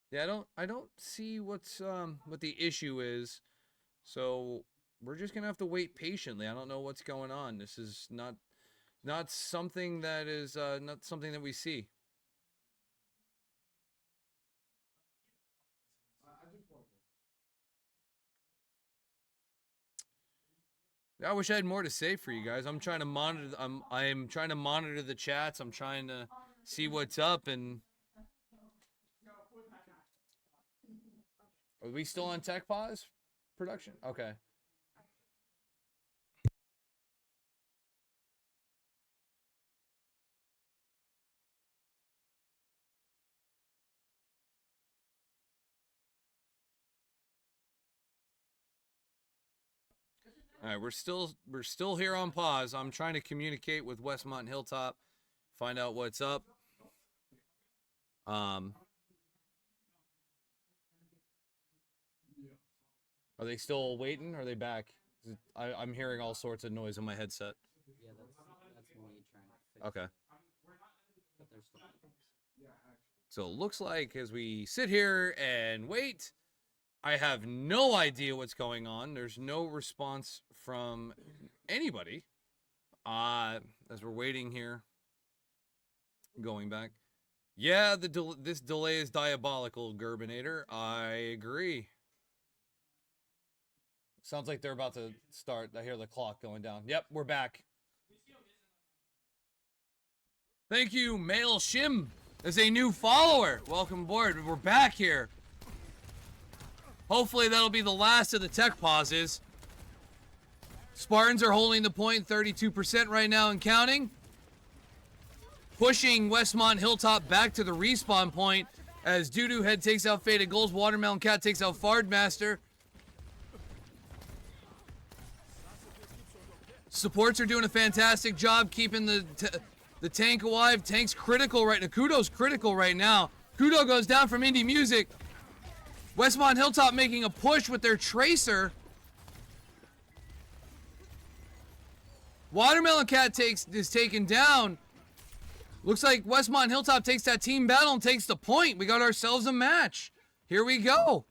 Yeah, I don't see what the issue is. So we're just gonna have to wait patiently. I don't know what's going on. This is not something that is not something that we see. I wish I had more to say for you guys. I'm trying to monitor. I'm trying to monitor the chats. I'm trying to see what's up. And are we still on tech pause production? Okay. All right, we're still here on pause. I'm trying to communicate with Westmont-Hilltop, find out what's up. Are they still waiting? Or are they back? I'm hearing all sorts of noise on my headset. Yeah, that's me trying to fix it. Okay. But they're still So it looks like as we sit here and wait, I have no idea what's going on. There's no response from anybody as we're waiting here. Going back. Yeah, this delay is diabolical, Gerbinator. I agree. Sounds like they're about to start. I hear the clock going down. Yep, we're back. Thank you, Male Shim, as a new follower. Welcome aboard. We're back here. Hopefully that'll be the last of the tech pauses. Spartans are holding the point, 32% right now and counting. Pushing Westmont-Hilltop back to the respawn point as Doo-Doo Head takes out Faded Goals. Watermelon Cat takes out Fardmaster. Supports are doing a fantastic job keeping the tank alive. Tank's critical right now. Kudo's critical right now. Kudo goes down from Indie Music. Westmont-Hilltop making a push with their Tracer. Watermelon Cat is taken down. Looks like Westmont-Hilltop takes that team battle and takes the point. We got ourselves a match. Here we go.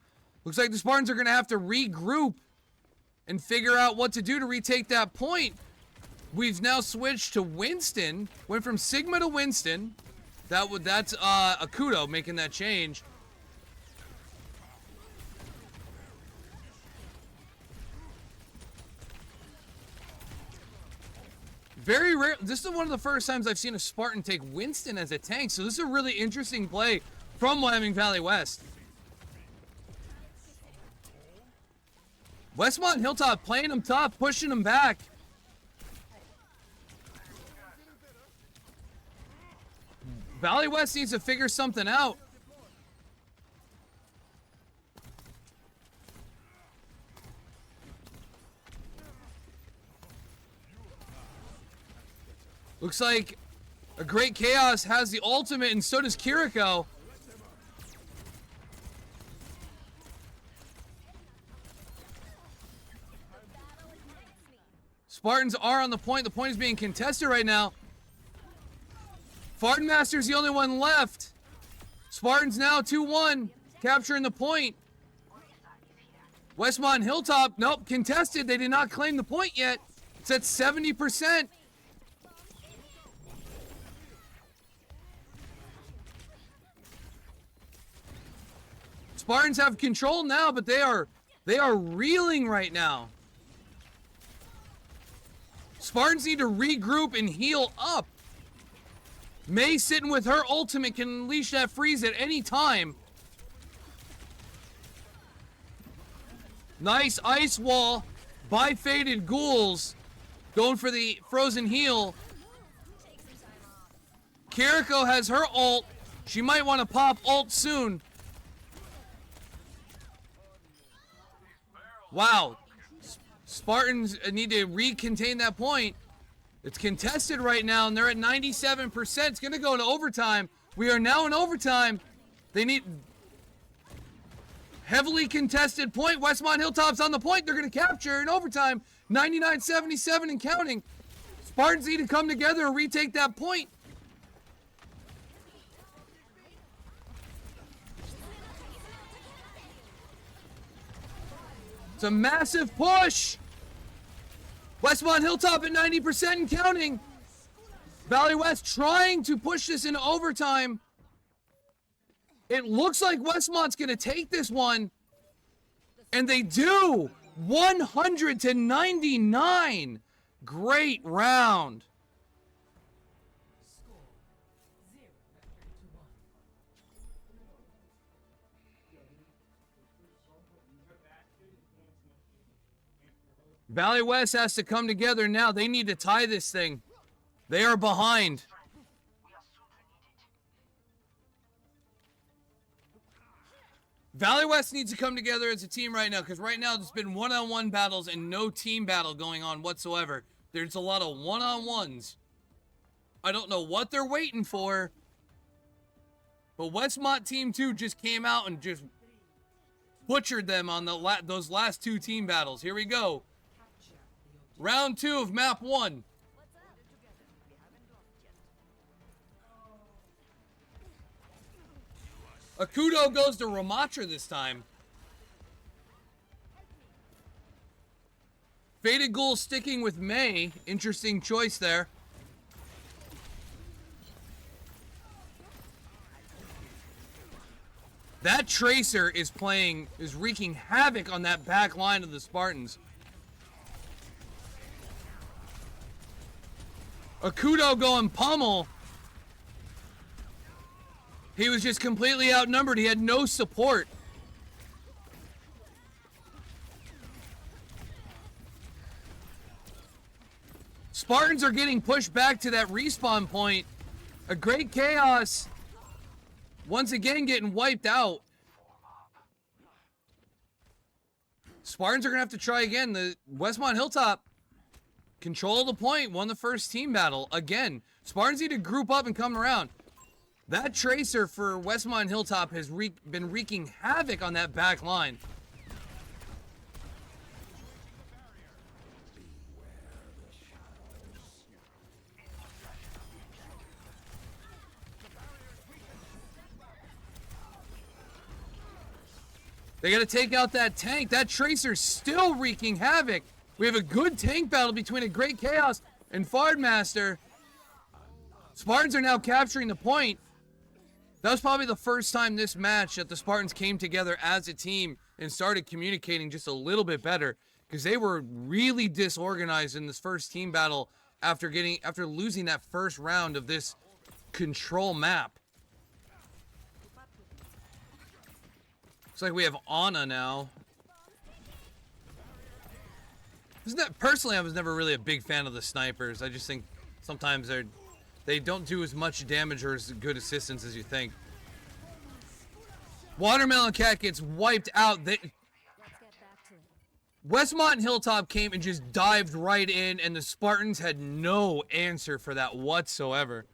Looks like the Spartans are going to have to regroup and figure out what to do to retake that point. We've now switched to Winston. Went from Sigma to Winston. That's Akudo making that change. Very rare. This is one of the first times I've seen a Spartan take Winston as a tank, so this is a really interesting play from Wyoming Valley West. Westmont-Hilltop playing them tough, pushing them back. Valley West needs to figure something out. Looks like a Great Chaos has the ultimate, and so does Kiriko. Spartans are on the point. The point is being contested right now. Fardmaster's the only one left. Spartans now 2-1, capturing the point. Westmont-Hilltop, nope, contested. They did not claim the point yet. It's at 70%. Spartans have control now, but they are reeling right now. Spartans need to regroup and heal up. May sitting with her ultimate can unleash that freeze at any time. Nice ice wall by Faded Ghouls. Going for the frozen heal. Kiriko has her ult. She might want to pop ult soon. Wow. Spartans need to recontain that point. It's contested right now, and they're at 97%. It's going to go into overtime. We are now in overtime. They need heavily contested point. Westmont-Hilltop's on the point. They're going to capture in overtime. 99-77 and counting. Spartans need to come together and retake that point. It's a massive push. Westmont-Hilltop at 90% and counting. Valley West trying to push this into overtime. It looks like Westmont's going to take this one. And they do. 100-99. Great round. Valley West has to come together now. They need to tie this thing. They are behind. Valley West needs to come together as a team right now, because right now there's been one-on-one battles and no team battle going on whatsoever. There's a lot of one-on-ones. I don't know what they're waiting for, but Westmont Team 2 just came out and just butchered them on those last two team battles. Here we go. Round 2 of map 1. Akudo goes to Ramatra this time. Faded Ghoul sticking with May. Interesting choice there. That Tracer is wreaking havoc on that back line of the Spartans. Akudo going pummel. He was just completely outnumbered. He had no support. Spartans are getting pushed back to that respawn point. A great chaos. Once again getting wiped out. Spartans are going to have to try again. The Westmont-Hilltop control the point, won the first team battle. Again, Spartans need to group up and come around. That Tracer for Westmont-Hilltop has been wreaking havoc on that back line. They got to take out that tank. That Tracer's still wreaking havoc. We have a good tank battle between a Great Chaos and Fardmaster. Spartans are now capturing the point. That was probably the first time this match that the Spartans came together as a team and started communicating just a little bit better, because they were really disorganized in this first team battle after losing that first round of this control map. Looks like we have Ana now. Personally, I was never really a big fan of the snipers. I just think sometimes they don't do as much damage or as good assistance as you think. Watermelon Cat gets wiped out. Westmont-Hilltop came and just dived right in, and the Spartans had no answer for that whatsoever.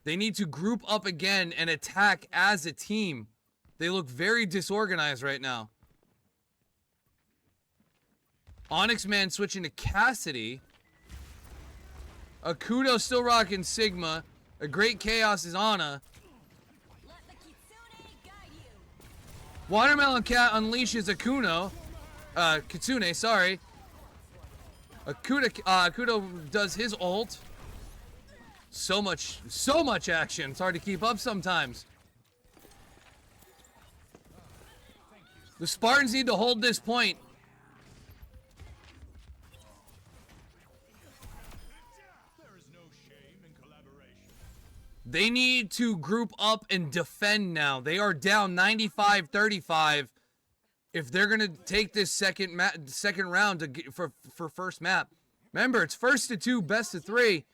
They need to group up again and attack as a team. They look very disorganized right now. Onyx Man switching to Cassidy. Akudo still rocking Sigma. A Great Chaos is Ana. Watermelon Cat unleashes Akuno. Kitsune, sorry. Akudo does his ult. So much action. It's hard to keep up sometimes. The Spartans need to hold this point. They need to group up and defend now. They are down 95-35. If they're going to take this second round for first map. Remember, it's first to two, best of three.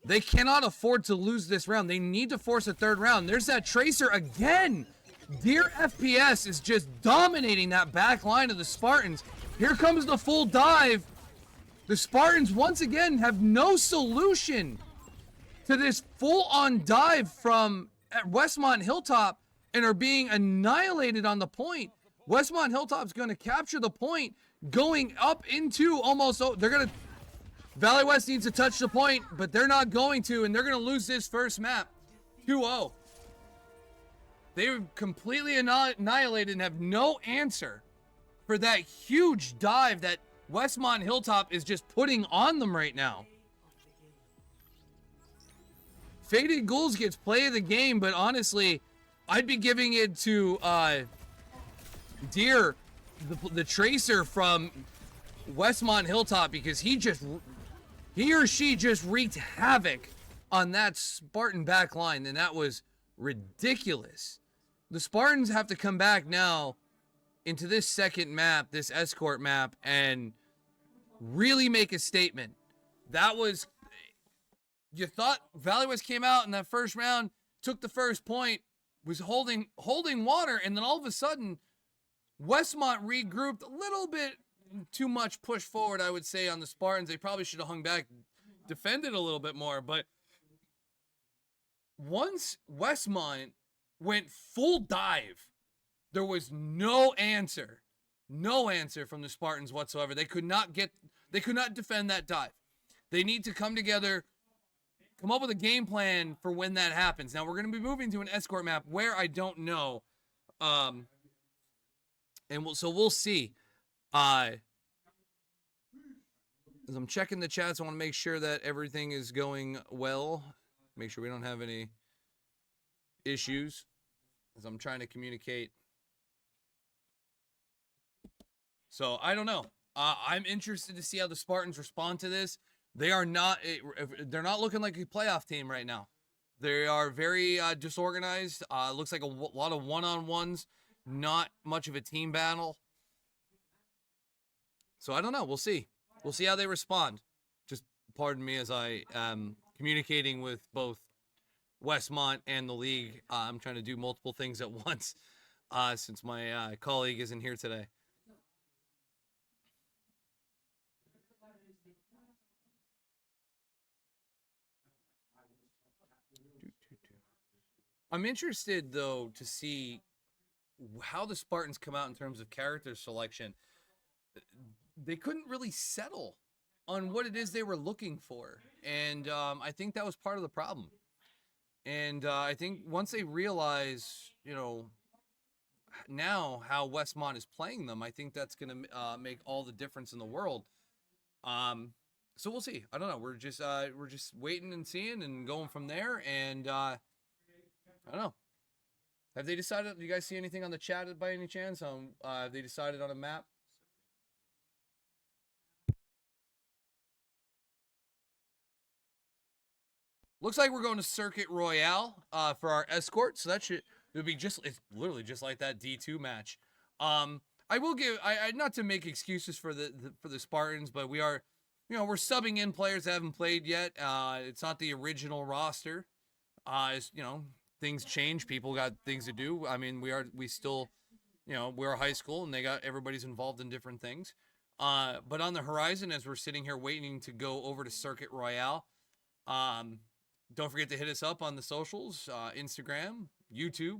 They cannot afford to lose this round. They need to force a third round. There's that Tracer again. Dear FPS is just dominating that back line of the Spartans. Here comes the full dive. The Spartans once again have no solution to this full-on dive from Westmont-Hilltop and are being annihilated on the point. Westmont-Hilltop's going to capture the point, going up into almost... They're going to... Valley West needs to touch the point, but they're not going to, and they're going to lose this first map. 2-0. They were completely annihilated and have no answer for that huge dive that Westmont-Hilltop is just putting on them right now. Faded Ghouls gets play of the game, but honestly, I'd be giving it to Deer, the Tracer from Westmont-Hilltop, because he or she just wreaked havoc on that Spartan back line, and that was ridiculous. The Spartans have to come back now into this second map, this escort map, and really make a statement. That was... You thought Valley West came out in that first round, took the first point, was holding water, and then all of a sudden, Westmont regrouped a little bit too much push forward, I would say, on the Spartans. They probably should have hung back, defended a little bit more, but once Westmont went full dive, there was no answer from the Spartans whatsoever. They could not defend that dive. They need to come together, come up with a game plan for when that happens. Now, we're going to be moving to an escort map where I don't know. So we'll see. As I'm checking the chats, I want to make sure that everything is going well. Make sure we don't have any issues as I'm trying to communicate. So, I don't know. I'm interested to see how the Spartans respond to this. They are not. They're not looking like a playoff team right now. They are very disorganized. Looks like a lot of one-on-ones. Not much of a team battle. So I don't know. We'll see. We'll see how they respond. Just pardon me as I am communicating with both Westmont and the league. I'm trying to do multiple things at once since my colleague isn't here today. I'm interested, though, to see how the Spartans come out in terms of character selection. They couldn't really settle on what it is they were looking for. And I think that was part of the problem. And I think once they realize, now how Westmont is playing them, I think that's going to make all the difference in the world. So we'll see. I don't know. We're just waiting and seeing and going from there. And I don't know. Have they decided? Do you guys see anything on the chat by any chance? Have they decided on a map? Looks like we're going to Circuit Royale for our escort. So that it'll be it's literally just like that D2 match. I will give I not to make excuses for the Spartans, but we are, we're subbing in players that haven't played yet. It's not the original roster. Things change. People got things to do. I mean, we still, we're high school and everybody's involved in different things. But on the horizon, as we're sitting here waiting to go over to Circuit Royale, don't forget to hit us up on the socials, Instagram, YouTube,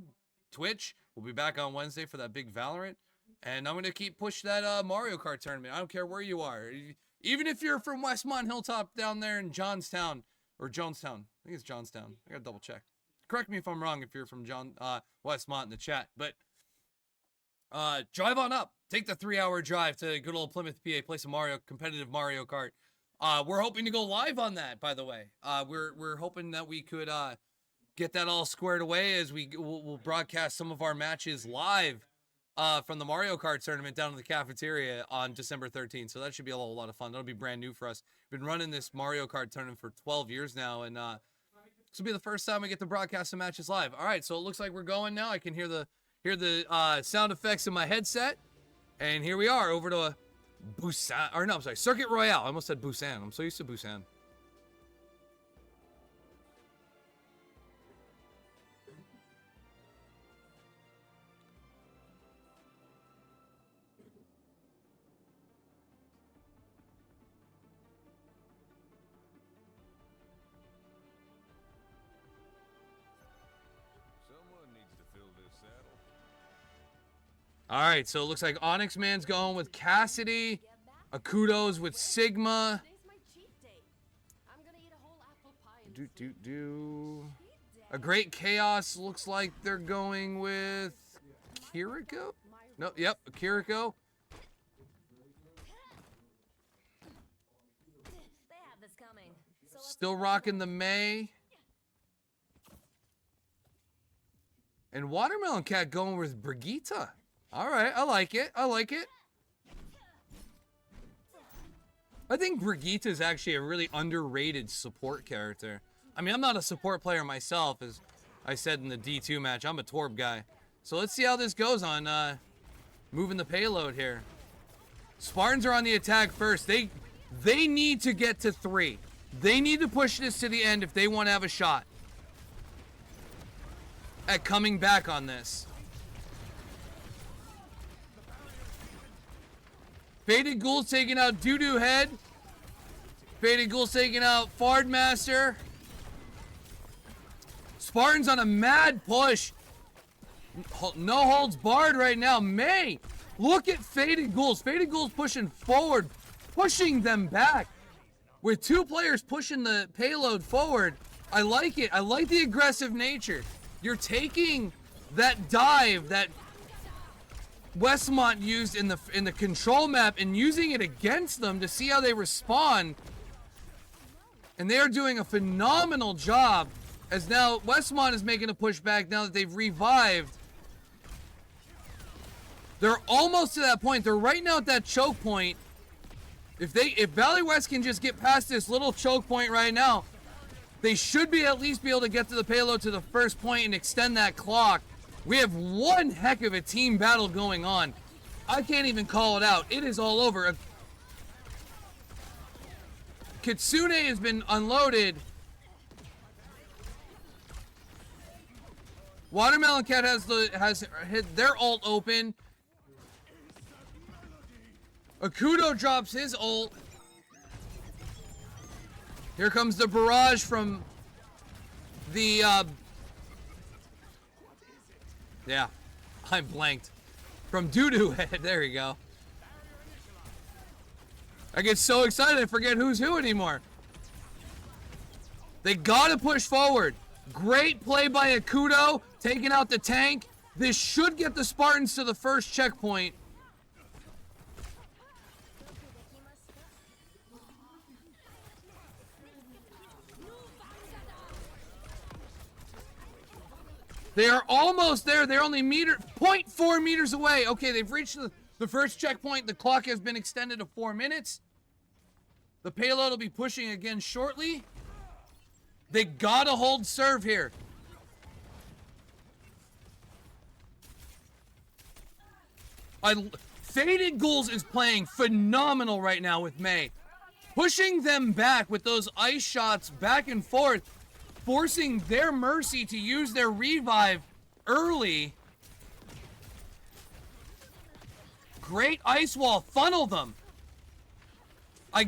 Twitch. We'll be back on Wednesday for that big Valorant. And I'm going to keep push that Mario Kart tournament. I don't care where you are. Even if you're from Westmont-Hilltop down there in Johnstown or Jonestown. I think it's Johnstown. I got to double check. Correct me if I'm wrong if you're from Westmont in the chat. But drive on up. Take the 3-hour drive to good old Plymouth, PA. Play some competitive Mario Kart. We're hoping to go live on that, by the way. We're hoping that we could get that all squared away as we'll broadcast some of our matches live from the Mario Kart tournament down in the cafeteria on December 13th. So that should be a lot of fun. That'll be brand new for us. We've been running this Mario Kart tournament for 12 years now, and this will be the first time we get to broadcast some matches live. All right, so it looks like we're going now. I can hear the sound effects in my headset, and here we are over to Busan, or no, I'm sorry, Circuit Royale. I almost said Busan. I'm so used to Busan. Someone needs to fill this saddle. All right, so it looks like Onyx Man's going with Cassidy. Akudo's with Sigma. A Great Chaos looks like they're going with Kiriko? No, yep, Kiriko. Still rocking the May. And Watermelon Cat going with Brigitte. All right, I like it. I like it. I think Brigitte is actually a really underrated support character. I mean, I'm not a support player myself, as I said in the D2 match. I'm a Torb guy. So let's see how this goes on moving the payload here. Spartans are on the attack first. They need to get to 3. They need to push this to the end if they want to have a shot at coming back on this. Faded Ghoul's taking out Doo-Doo Head. Faded Ghoul's taking out Fard Master. Spartans on a mad push. No holds barred right now. May, look at Faded Ghouls. Faded Ghouls pushing forward, pushing them back. With 2 players pushing the payload forward. I like it. I like the aggressive nature. You're taking that dive that Westmont used in the control map and using it against them to see how they respond. And they are doing a phenomenal job, as now Westmont is making a pushback now that they've revived. They're almost to that point. They're right now at that choke point. If Valley West can just get past this little choke point right now, they should be at least be able to get to the payload to the first point and extend that clock. We have one heck of a team battle going on. I can't even call it out. It is all over. Kitsune has been unloaded. Watermelon Cat has hit their ult open. Akudo drops his ult. Here comes the barrage from the yeah, I blanked. From Doo-Doo Head, there you go. I get so excited I forget who's who anymore. They gotta push forward. Great play by Akudo, taking out the tank. This should get the Spartans to the first checkpoint. They are almost there. They're only 0.4 meters away. Okay, they've reached the first checkpoint. The clock has been extended to 4 minutes. The payload will be pushing again shortly. They gotta hold serve here. Faded Ghouls is playing phenomenal right now with Mei. Pushing them back with those ice shots back and forth. Forcing their Mercy to use their revive early. Great ice wall, funnel them. Right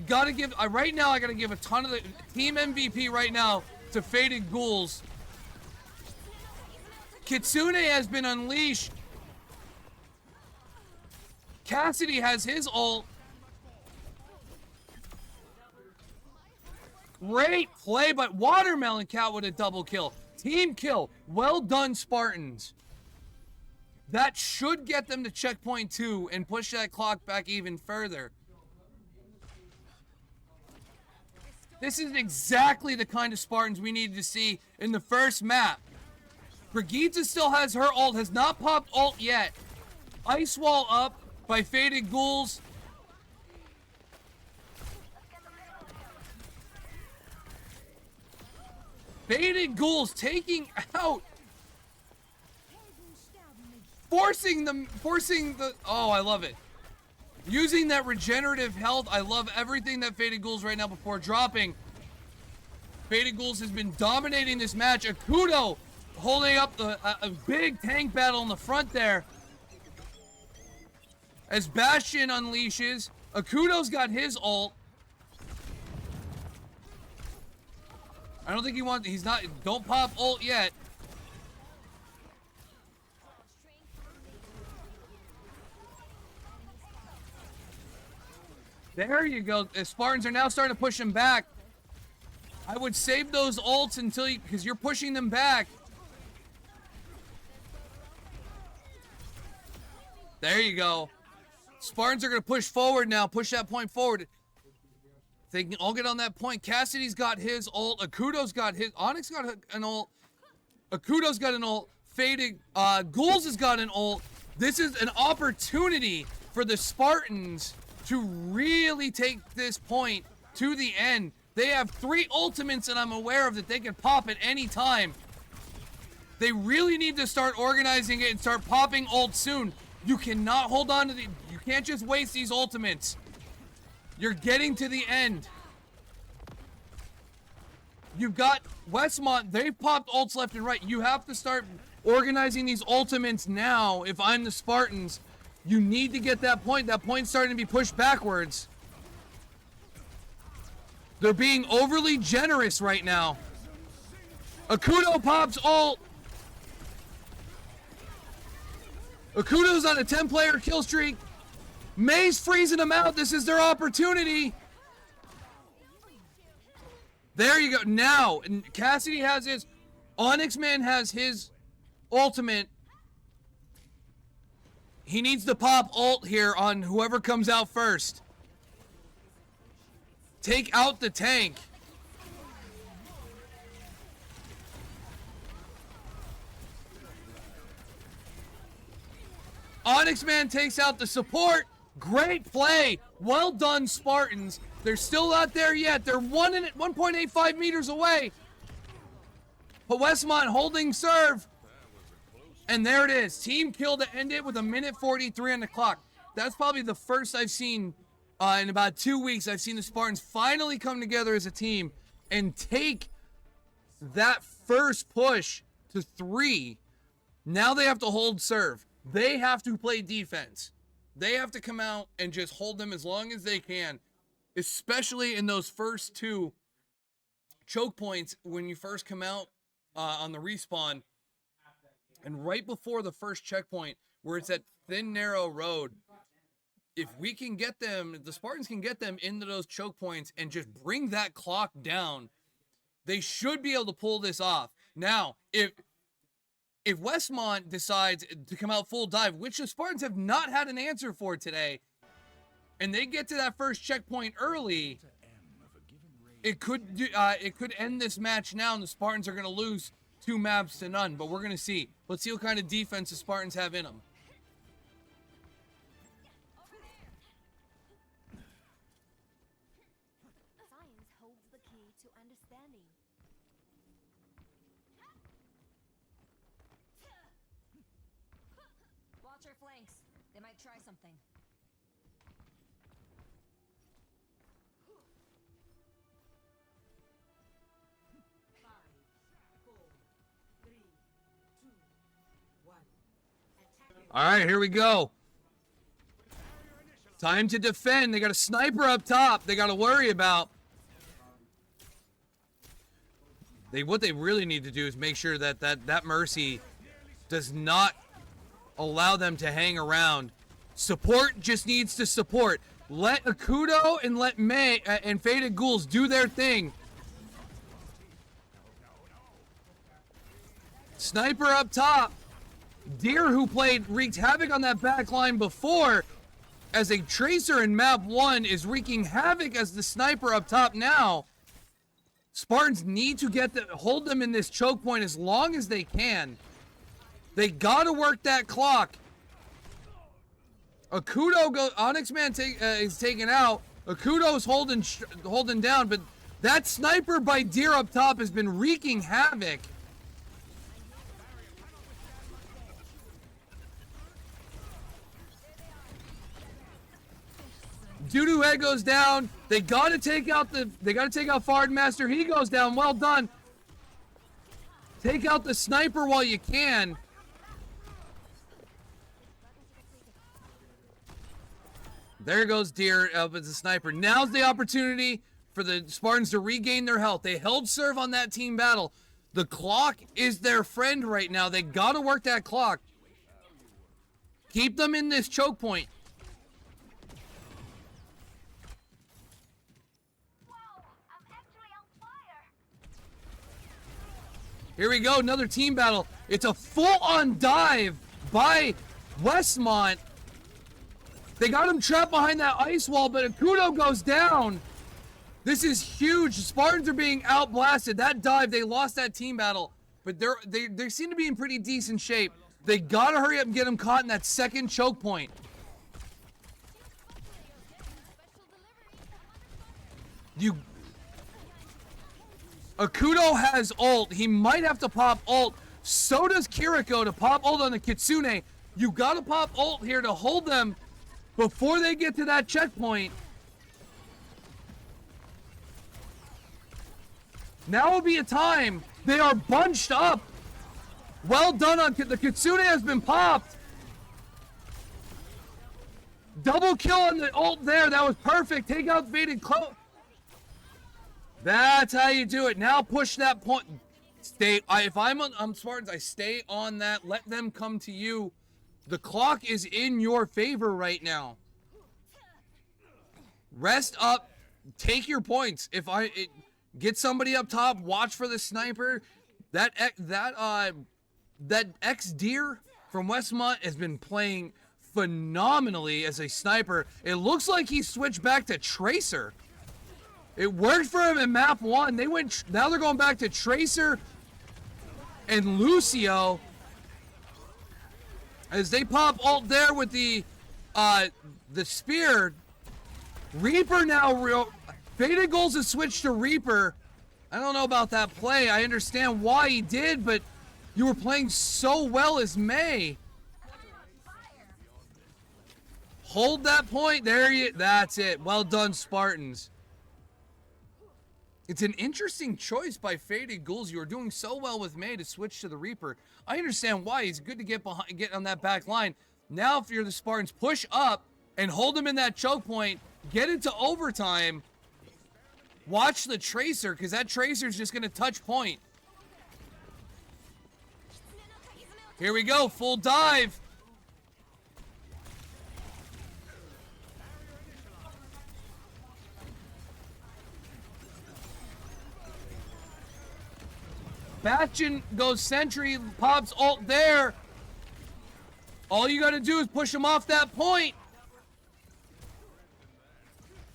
now I gotta give a ton of the team MVP right now to Faded Ghouls. Kitsune has been unleashed. Cassidy has his ult. Great play, but Watermelon Cat with a double kill. Team kill. Well done, Spartans. That should get them to checkpoint 2 and push that clock back even further. This is exactly the kind of Spartans we needed to see in the first map. Brigitte still has her ult, has not popped ult yet. Ice wall up by Faded Ghouls. Faded Ghouls taking out. Forcing the, oh, I love it. Using that regenerative health. I love everything that Faded Ghouls right now before dropping. Faded Ghouls has been dominating this match. Akudo holding up a big tank battle in the front there. As Bastion unleashes. Akudo's got his ult. I don't think he's not, don't pop ult yet. There you go. The Spartans are now starting to push him back. I would save those ults until because you're pushing them back. There you go. Spartans are going to push forward now. Push that point forward. They can all get on that point. Cassidy's got his ult. Akudo's got his. Onyx got an ult. Akudo's got an ult. Faded Ghouls has got an ult. This is an opportunity for the Spartans to really take this point to the end. They have 3 ultimates that I'm aware of that they can pop at any time. They really need to start organizing it and start popping ults soon. You cannot hold on to the. You can't just waste these ultimates. You're getting to the end. You've got Westmont. They've popped ults left and right. You have to start organizing these ultimates now. If I'm the Spartans, you need to get that point. That point's starting to be pushed backwards. They're being overly generous right now. Akudo pops ult. Akudo's on a 10-player kill streak. Mei's freezing them out. This is their opportunity. There you go. Now, and Cassidy has his. Onyx Man has his ultimate. He needs to pop ult here on whoever comes out first. Take out the tank. Onyx Man takes out the support. Great play. Well done, Spartans. They're still not there yet. They're 1.85 meters away. But Westmont holding serve. And there it is. Team kill to end it with 1:43 on the clock. That's probably the first I've seen in about 2 weeks. I've seen the Spartans finally come together as a team and take that first push to 3. Now they have to hold serve. They have to play defense. They have to come out and just hold them as long as they can, especially in those first 2 choke points when you first come out on the respawn. And right before the first checkpoint, where it's that thin, narrow road, if we can get them, if the Spartans can get them into those choke points and just bring that clock down, they should be able to pull this off. Now, if Westmont decides to come out full dive, which the Spartans have not had an answer for today, and they get to that first checkpoint early, it could end this match now, and the Spartans are going to lose 2 maps to none. But we're going to see. Let's see what kind of defense the Spartans have in them. Science holds the key to understanding. Watch your flanks. They might try something. All right, here we go. Time to defend. They got a sniper up top they got to worry about. What they really need to do is make sure that Mercy does not allow them to hang around. Support just needs to support. Let Akudo and let May and Faded Ghouls do their thing. Sniper up top. Deer, who wreaked havoc on that back line before as a tracer in map 1, is wreaking havoc as the sniper up top now. Spartans need to hold them in this choke point as long as they can. They gotta work that clock. Akudo Onyx Man is taken out. Akudo's holding down, but that sniper by Deer up top has been wreaking havoc. Doo-Doo Head goes down. They gotta take out Fard Master. He goes down. Well done. Take out the sniper while you can. There goes Deer up as a sniper. Now's the opportunity for the Spartans to regain their health. They held serve on that team battle. The clock is their friend right now. They gotta work that clock. Keep them in this choke point. Here we go, another team battle. It's a full-on dive by Westmont. They got him trapped behind that ice wall, but Akudo goes down. This is huge. Spartans are being outblasted. That dive, they lost that team battle, but they seem to be in pretty decent shape. They gotta hurry up and get him caught in that second choke point. Akudo has ult. He might have to pop ult. So does Kiriko to pop ult on the Kitsune. You gotta pop ult here to hold them before they get to that checkpoint. Now will be a time. They are bunched up. Well done on the Kitsune has been popped. Double kill on the ult there. That was perfect. Take out Faded Cloak. That's how you do it. Now push that point. If I'm Spartans, I stay on that. Let them come to you. The clock is in your favor right now. Rest up. Take your points. Get somebody up top. Watch for the sniper. That X-Deer from Westmont has been playing phenomenally as a sniper. It looks like he switched back to Tracer. It worked for him in map 1. Now they're going back to Tracer and Lucio as they pop ult there with the the spear. Reaper now. Faded Goals has switched to Reaper. I don't know about that play. I understand why he did, but you were playing so well as May. Hold that point. There you. That's it. Well done, Spartans. It's an interesting choice by Faded Ghouls. You were doing so well with May to switch to the Reaper. I understand why. He's good to get behind, get on that back line. Now, if you're the Spartans, push up and hold him in that choke point. Get into overtime. Watch the Tracer, because that Tracer's just going to touch point. Here we go. Full dive. Bastion goes sentry, pops ult there. All you got to do is push him off that point.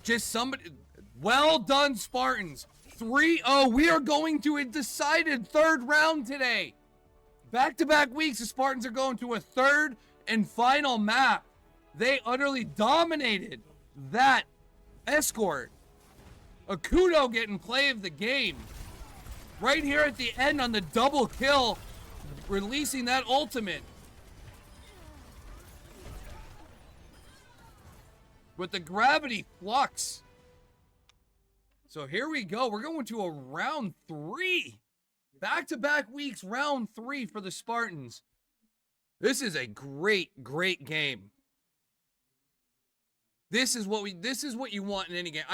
Just somebody. Well done, Spartans. 3-0. We are going to a decided third round today. Back-to-back weeks, the Spartans are going to a third and final map. They utterly dominated that escort. Akudo getting play of the game. Right here at the end on the double kill, releasing that ultimate. With the gravity flux. So here we go. We're going to a round 3. Back-to-back weeks, round 3 for the Spartans. This is a great, great game. This is what you want in any game.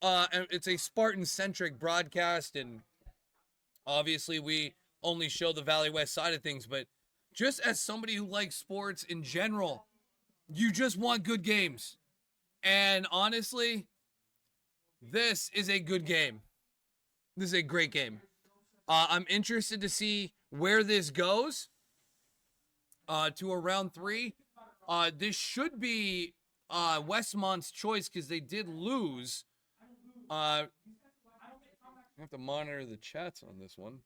It's a Spartan-centric broadcast, and obviously we only show the Valley West side of things, but just as somebody who likes sports in general, you just want good games. And honestly, this is a good game. This is a great game. I'm interested to see where this goes to a round 3. This should be Westmont's choice because they did lose. I have to monitor the chats on this one.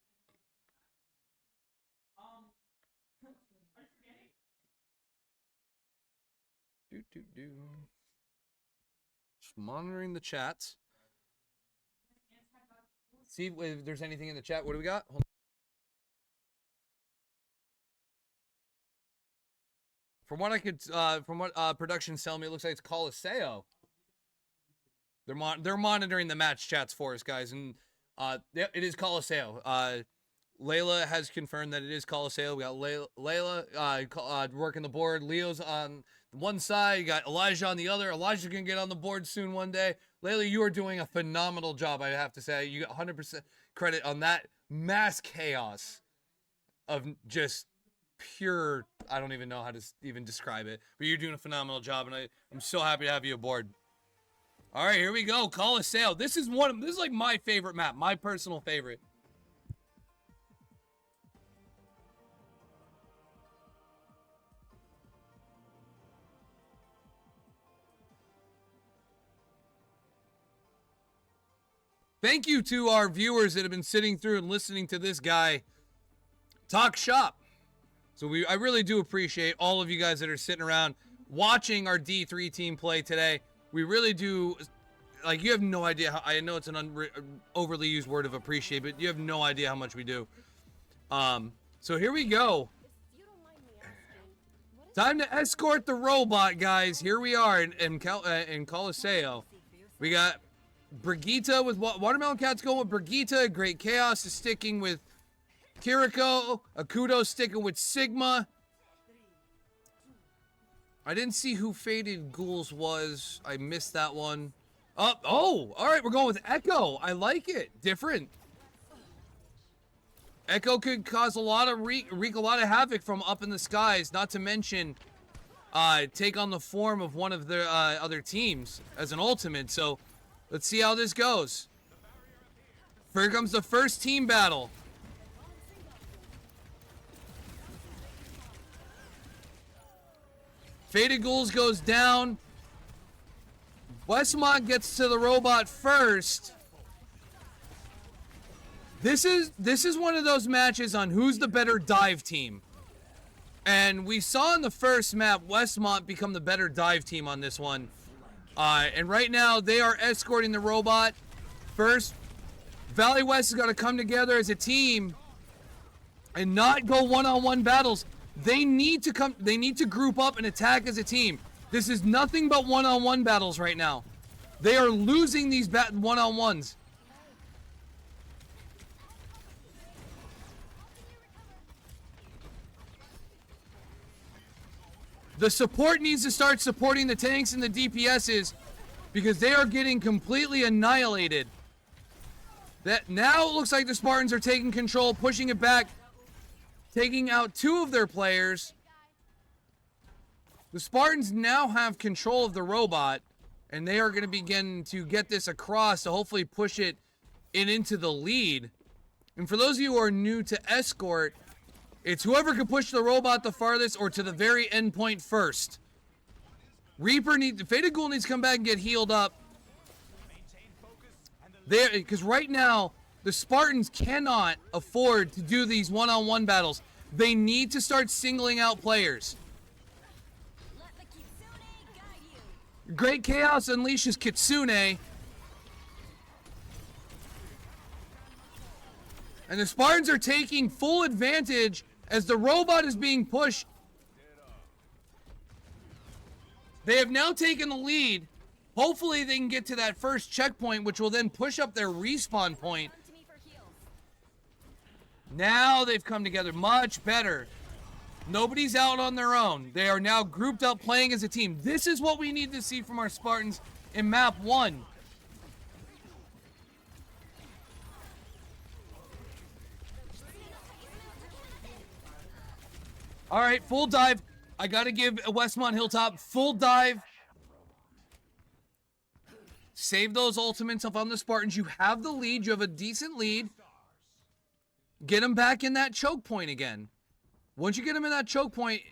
Just monitoring the chats. See if there's anything in the chat. What do we got? Hold on. From what I could, from what production's telling me, it looks like it's Coliseo. They're monitoring the match chats for us, guys, and it is Coliseo. Layla has confirmed that it is Coliseo. We got Layla working the board. Leo's on one side. You got Elijah on the other. Elijah's gonna get on the board soon one day. Layla, you are doing a phenomenal job. I have to say, you got 100% credit on that mass chaos of just pure. I don't even know how to even describe it, but you're doing a phenomenal job, and I'm so happy to have you aboard. All right, here we go. Coliseo. This is like my favorite map, my personal favorite. Thank you to our viewers that have been sitting through and listening to this guy talk shop. So I really do appreciate all of you guys that are sitting around watching our D3 team play today. We really do, like, you have no idea how, I know it's an overly used word of appreciate, but you have no idea how much we do. So here we go. Time to escort the robot, guys. Here we are in Coliseo. We got Brigitte with Watermelon Cat's going with Brigitte. Great Chaos is sticking with Kiriko. Akudo sticking with Sigma. I didn't see who Faded Ghouls was. I missed that one. Oh, all right. We're going with Echo. I like it. Different. Echo could cause a lot of wreak a lot of havoc from up in the skies. Not to mention, take on the form of one of the other teams as an ultimate. So let's see how this goes. Here comes the first team battle. Faded Ghouls goes down. Westmont gets to the robot first. This is one of those matches on who's the better dive team. And we saw in the first map, Westmont become the better dive team on this one. And right now, they are escorting the robot. First, Valley West is going to come together as a team and not go one-on-one battles. They need to group up and attack as a team. This is nothing but one-on-one battles right now. They are losing these one-on-ones. The support needs to start supporting the tanks and the DPSs because they are getting completely annihilated. That now it looks like the Spartans are taking control, pushing it back, taking out 2 of their players. The Spartans now have control of the robot, and they are going to begin to get this across to hopefully push it into the lead. And for those of you who are new to Escort, it's whoever can push the robot the farthest or to the very end point first. Fated Ghoul needs to come back and get healed up. Because right now, the Spartans cannot afford to do these one-on-one battles. They need to start singling out players. Let the Kitsune guide you. Great Chaos unleashes Kitsune. And the Spartans are taking full advantage as the robot is being pushed. They have now taken the lead. Hopefully they can get to that first checkpoint, which will then push up their respawn point. Come to me for heals. Now they've come together much better. Nobody's out on their own. They are now grouped up playing as a team. This is what we need to see from our Spartans in map 1. All right, full dive. I got to give Westmont-Hilltop full dive. Save those ultimates up on the Spartans. You have the lead. You have a decent lead. Get them back in that choke point again. Once you get them in that choke point,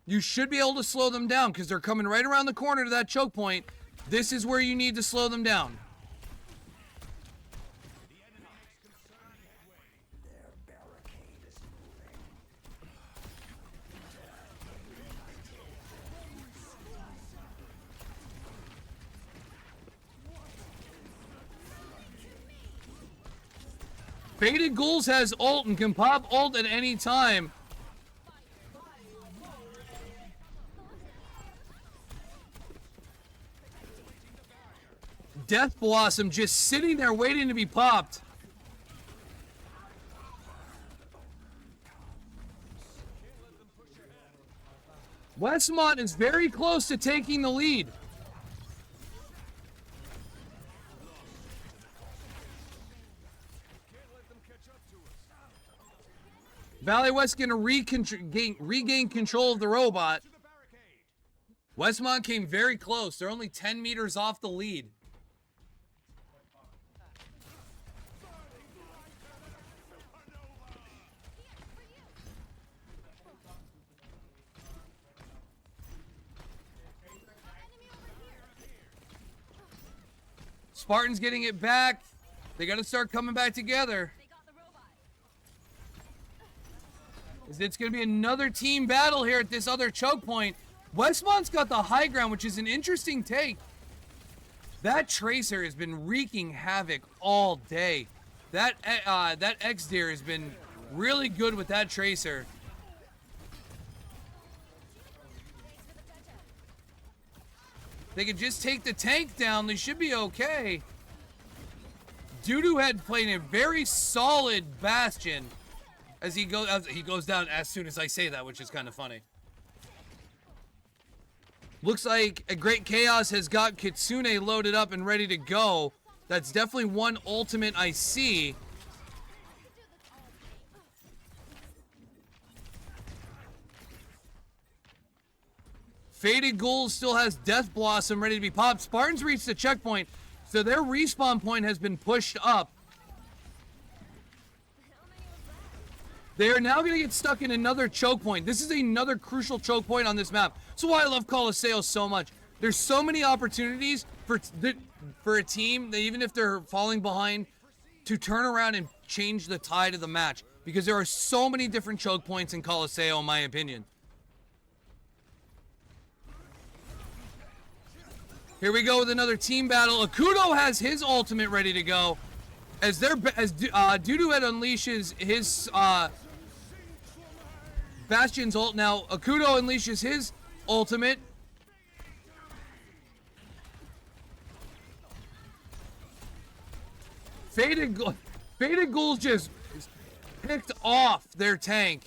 you should be able to slow them down because they're coming right around the corner to that choke point. This is where you need to slow them down. Fated Ghouls has ult and can pop ult at any time. Death Blossom just sitting there waiting to be popped. Westmont is very close to taking the lead. Valley West going to regain control of the robot. Westmont came very close. They're only 10 meters off the lead. Spartans getting it back. They got to start coming back together. They got the robot. It's going to be another team battle here at this other choke point. Westmont's got the high ground, which is an interesting take. That Tracer has been wreaking havoc all day. That X-Deer has been really good with that Tracer. They could just take the tank down. They should be okay. Doodoo had played a very solid Bastion as he goes down as soon as I say that, which is kind of funny. Looks like a Great Chaos has got Kitsune loaded up and ready to go. That's definitely one ultimate I see. Fated Ghouls still has Death Blossom ready to be popped. Spartans reached the checkpoint, so their respawn point has been pushed up. They are now going to get stuck in another choke point. This is another crucial choke point on this map. That's why I love Colosseo so much. There's so many opportunities for a team that even if they're falling behind, to turn around and change the tide of the match. because there are so many different choke points in Colosseo, in my opinion. Here we go with another team battle. Akudo has his ultimate ready to go. As Duduet unleashes his Bastion's ult. Now Akudo unleashes his ultimate. Faded Ghouls just picked off their tank.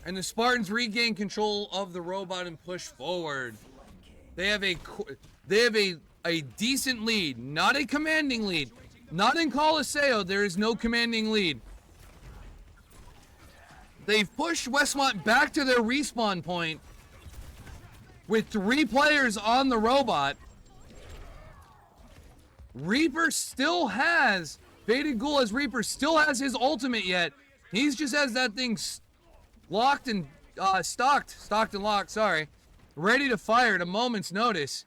And the Spartans regain control of the robot and push forward. They have a decent lead, not a commanding lead. Not in Colosseo, there is no commanding lead. They've pushed Westmont back to their respawn point with 3 players on the robot. Reaper still has, Faded Ghoul as Reaper still has his ultimate yet. He's just has that thing locked and stocked and locked, sorry. Ready to fire at a moment's notice.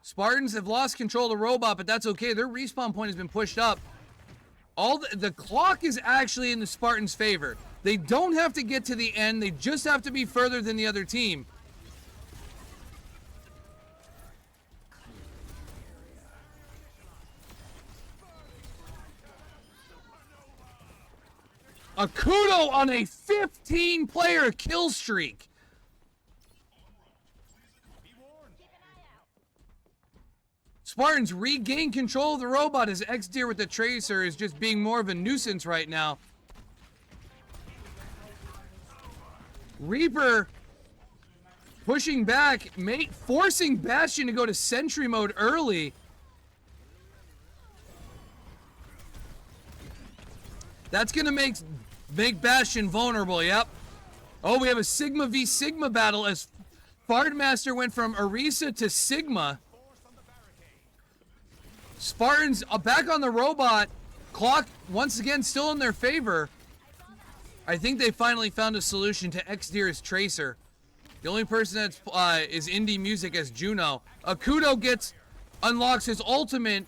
Spartans have lost control of the robot, but that's okay. Their respawn point has been pushed up. The clock is actually in the Spartans' favor. They don't have to get to the end. They just have to be further than the other team. Akudo on a 15-player kill streak. Spartans regain control of the robot as X-Deer with the Tracer is just being more of a nuisance right now. Reaper pushing back, forcing Bastion to go to sentry mode early. That's gonna make Bastion vulnerable, yep. Oh, we have a Sigma v Sigma battle as Fardmaster went from Orisa to Sigma. Spartans back on the robot. Clock once again still in their favor. I think they finally found a solution to X-Deer's Tracer. The only person that's is indie music as Juno. Akudo unlocks his ultimate.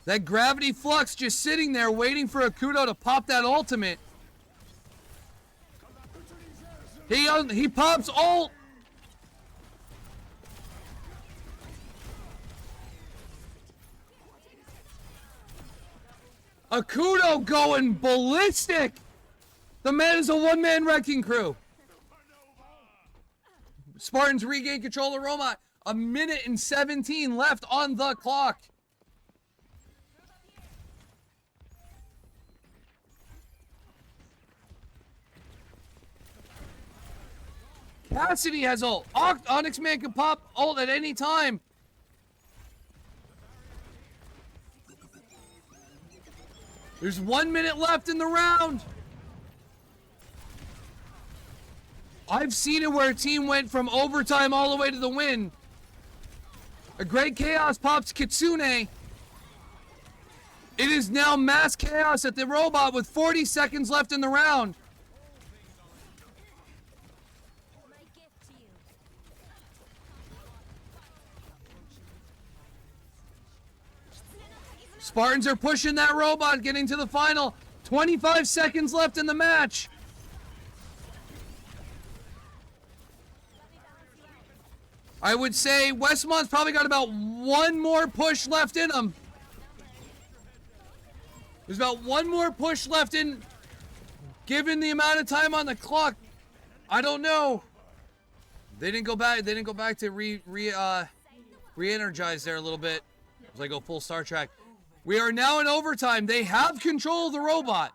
That gravity flux just sitting there waiting for Akudo to pop that ultimate. He pops ult. Akudo going ballistic. The man is a one-man wrecking crew. Spartans regain control of the robot. 1:17 left on the clock. Cassidy has ult. Onyx Man can pop ult at any time. There's 1 minute left in the round. I've seen it where a team went from overtime all the way to the win. A Great Chaos pops Kitsune. It is now mass chaos at the robot with 40 seconds left in the round. My gift to you. Spartans are pushing that robot, getting to the final. 25 seconds left in the match. I would say Westmont's probably got about one more push left in them. There's about one more push left in, given the amount of time on the clock. I don't know. They didn't go back. They didn't go back to re-energize there a little bit. As I go full Star Trek. We are now in overtime. They have control of the robot.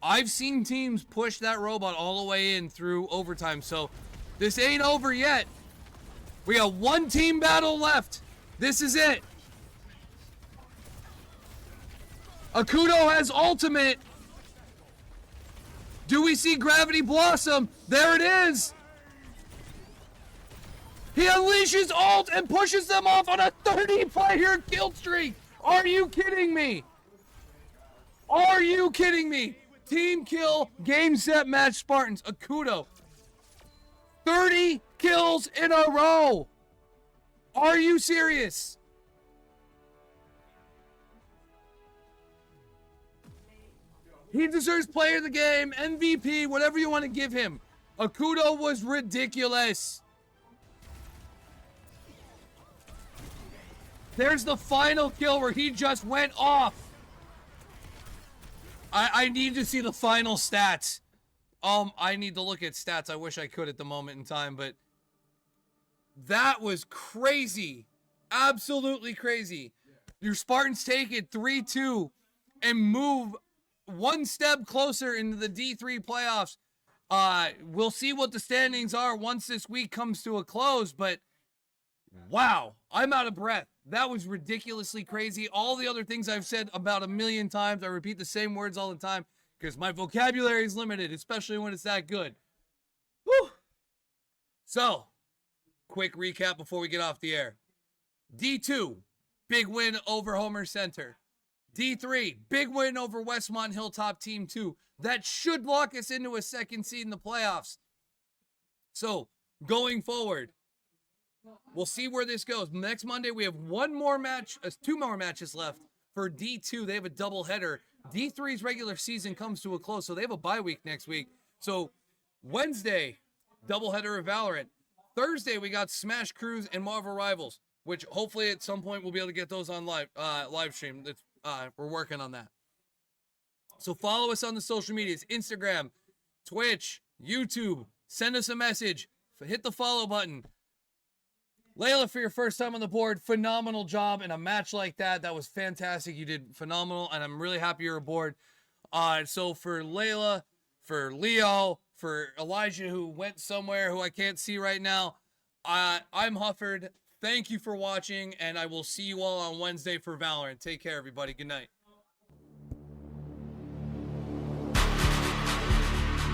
I've seen teams push that robot all the way in through overtime, so this ain't over yet. We got one team battle left. This is it. Akudo has ultimate. Do we see Gravity Blossom? There it is. He unleashes ult and pushes them off on a 30-player kill streak. Are you kidding me? Are you kidding me? Team kill, game, set, match, Spartans. Akudo. 30 kills in a row. Are you serious? He deserves player of the game, MVP, whatever you want to give him. Akudo was ridiculous. There's the final kill where he just went off. I need to see the final stats. I need to look at stats. I wish I could at the moment in time, but that was crazy. Absolutely crazy. Your Spartans take it 3-2 and move one step closer into the D3 playoffs. We'll see what the standings are once this week comes to a close, but wow, I'm out of breath. That was ridiculously crazy. All the other things I've said about a million times, I repeat the same words all the time because my vocabulary is limited, especially when it's that good. Whew. So, quick recap before we get off the air. D2, big win over Homer Center. D3, big win over Westmont-Hilltop Team 2. That should lock us into a second seed in the playoffs. So, going forward, we'll see where this goes. Next Monday, we have one more match, 2 more matches left for D2. They have a doubleheader. D3's regular season comes to a close, so they have a bye week next week. So, Wednesday, doubleheader of Valorant. Thursday, we got Smash Cruise and Marvel Rivals, which hopefully at some point we'll be able to get those on live stream. We're working on that. So follow us on the social medias, Instagram, Twitch, YouTube. Send us a message. Hit the follow button. Layla, for your first time on the board, phenomenal job in a match like that. That was fantastic. You did phenomenal, and I'm really happy you're aboard. So for Layla, for Leo, for Elijah, who went somewhere, who I can't see right now, I'm Hufford. Thank you for watching, and I will see you all on Wednesday for Valorant. Take care, everybody. Good night.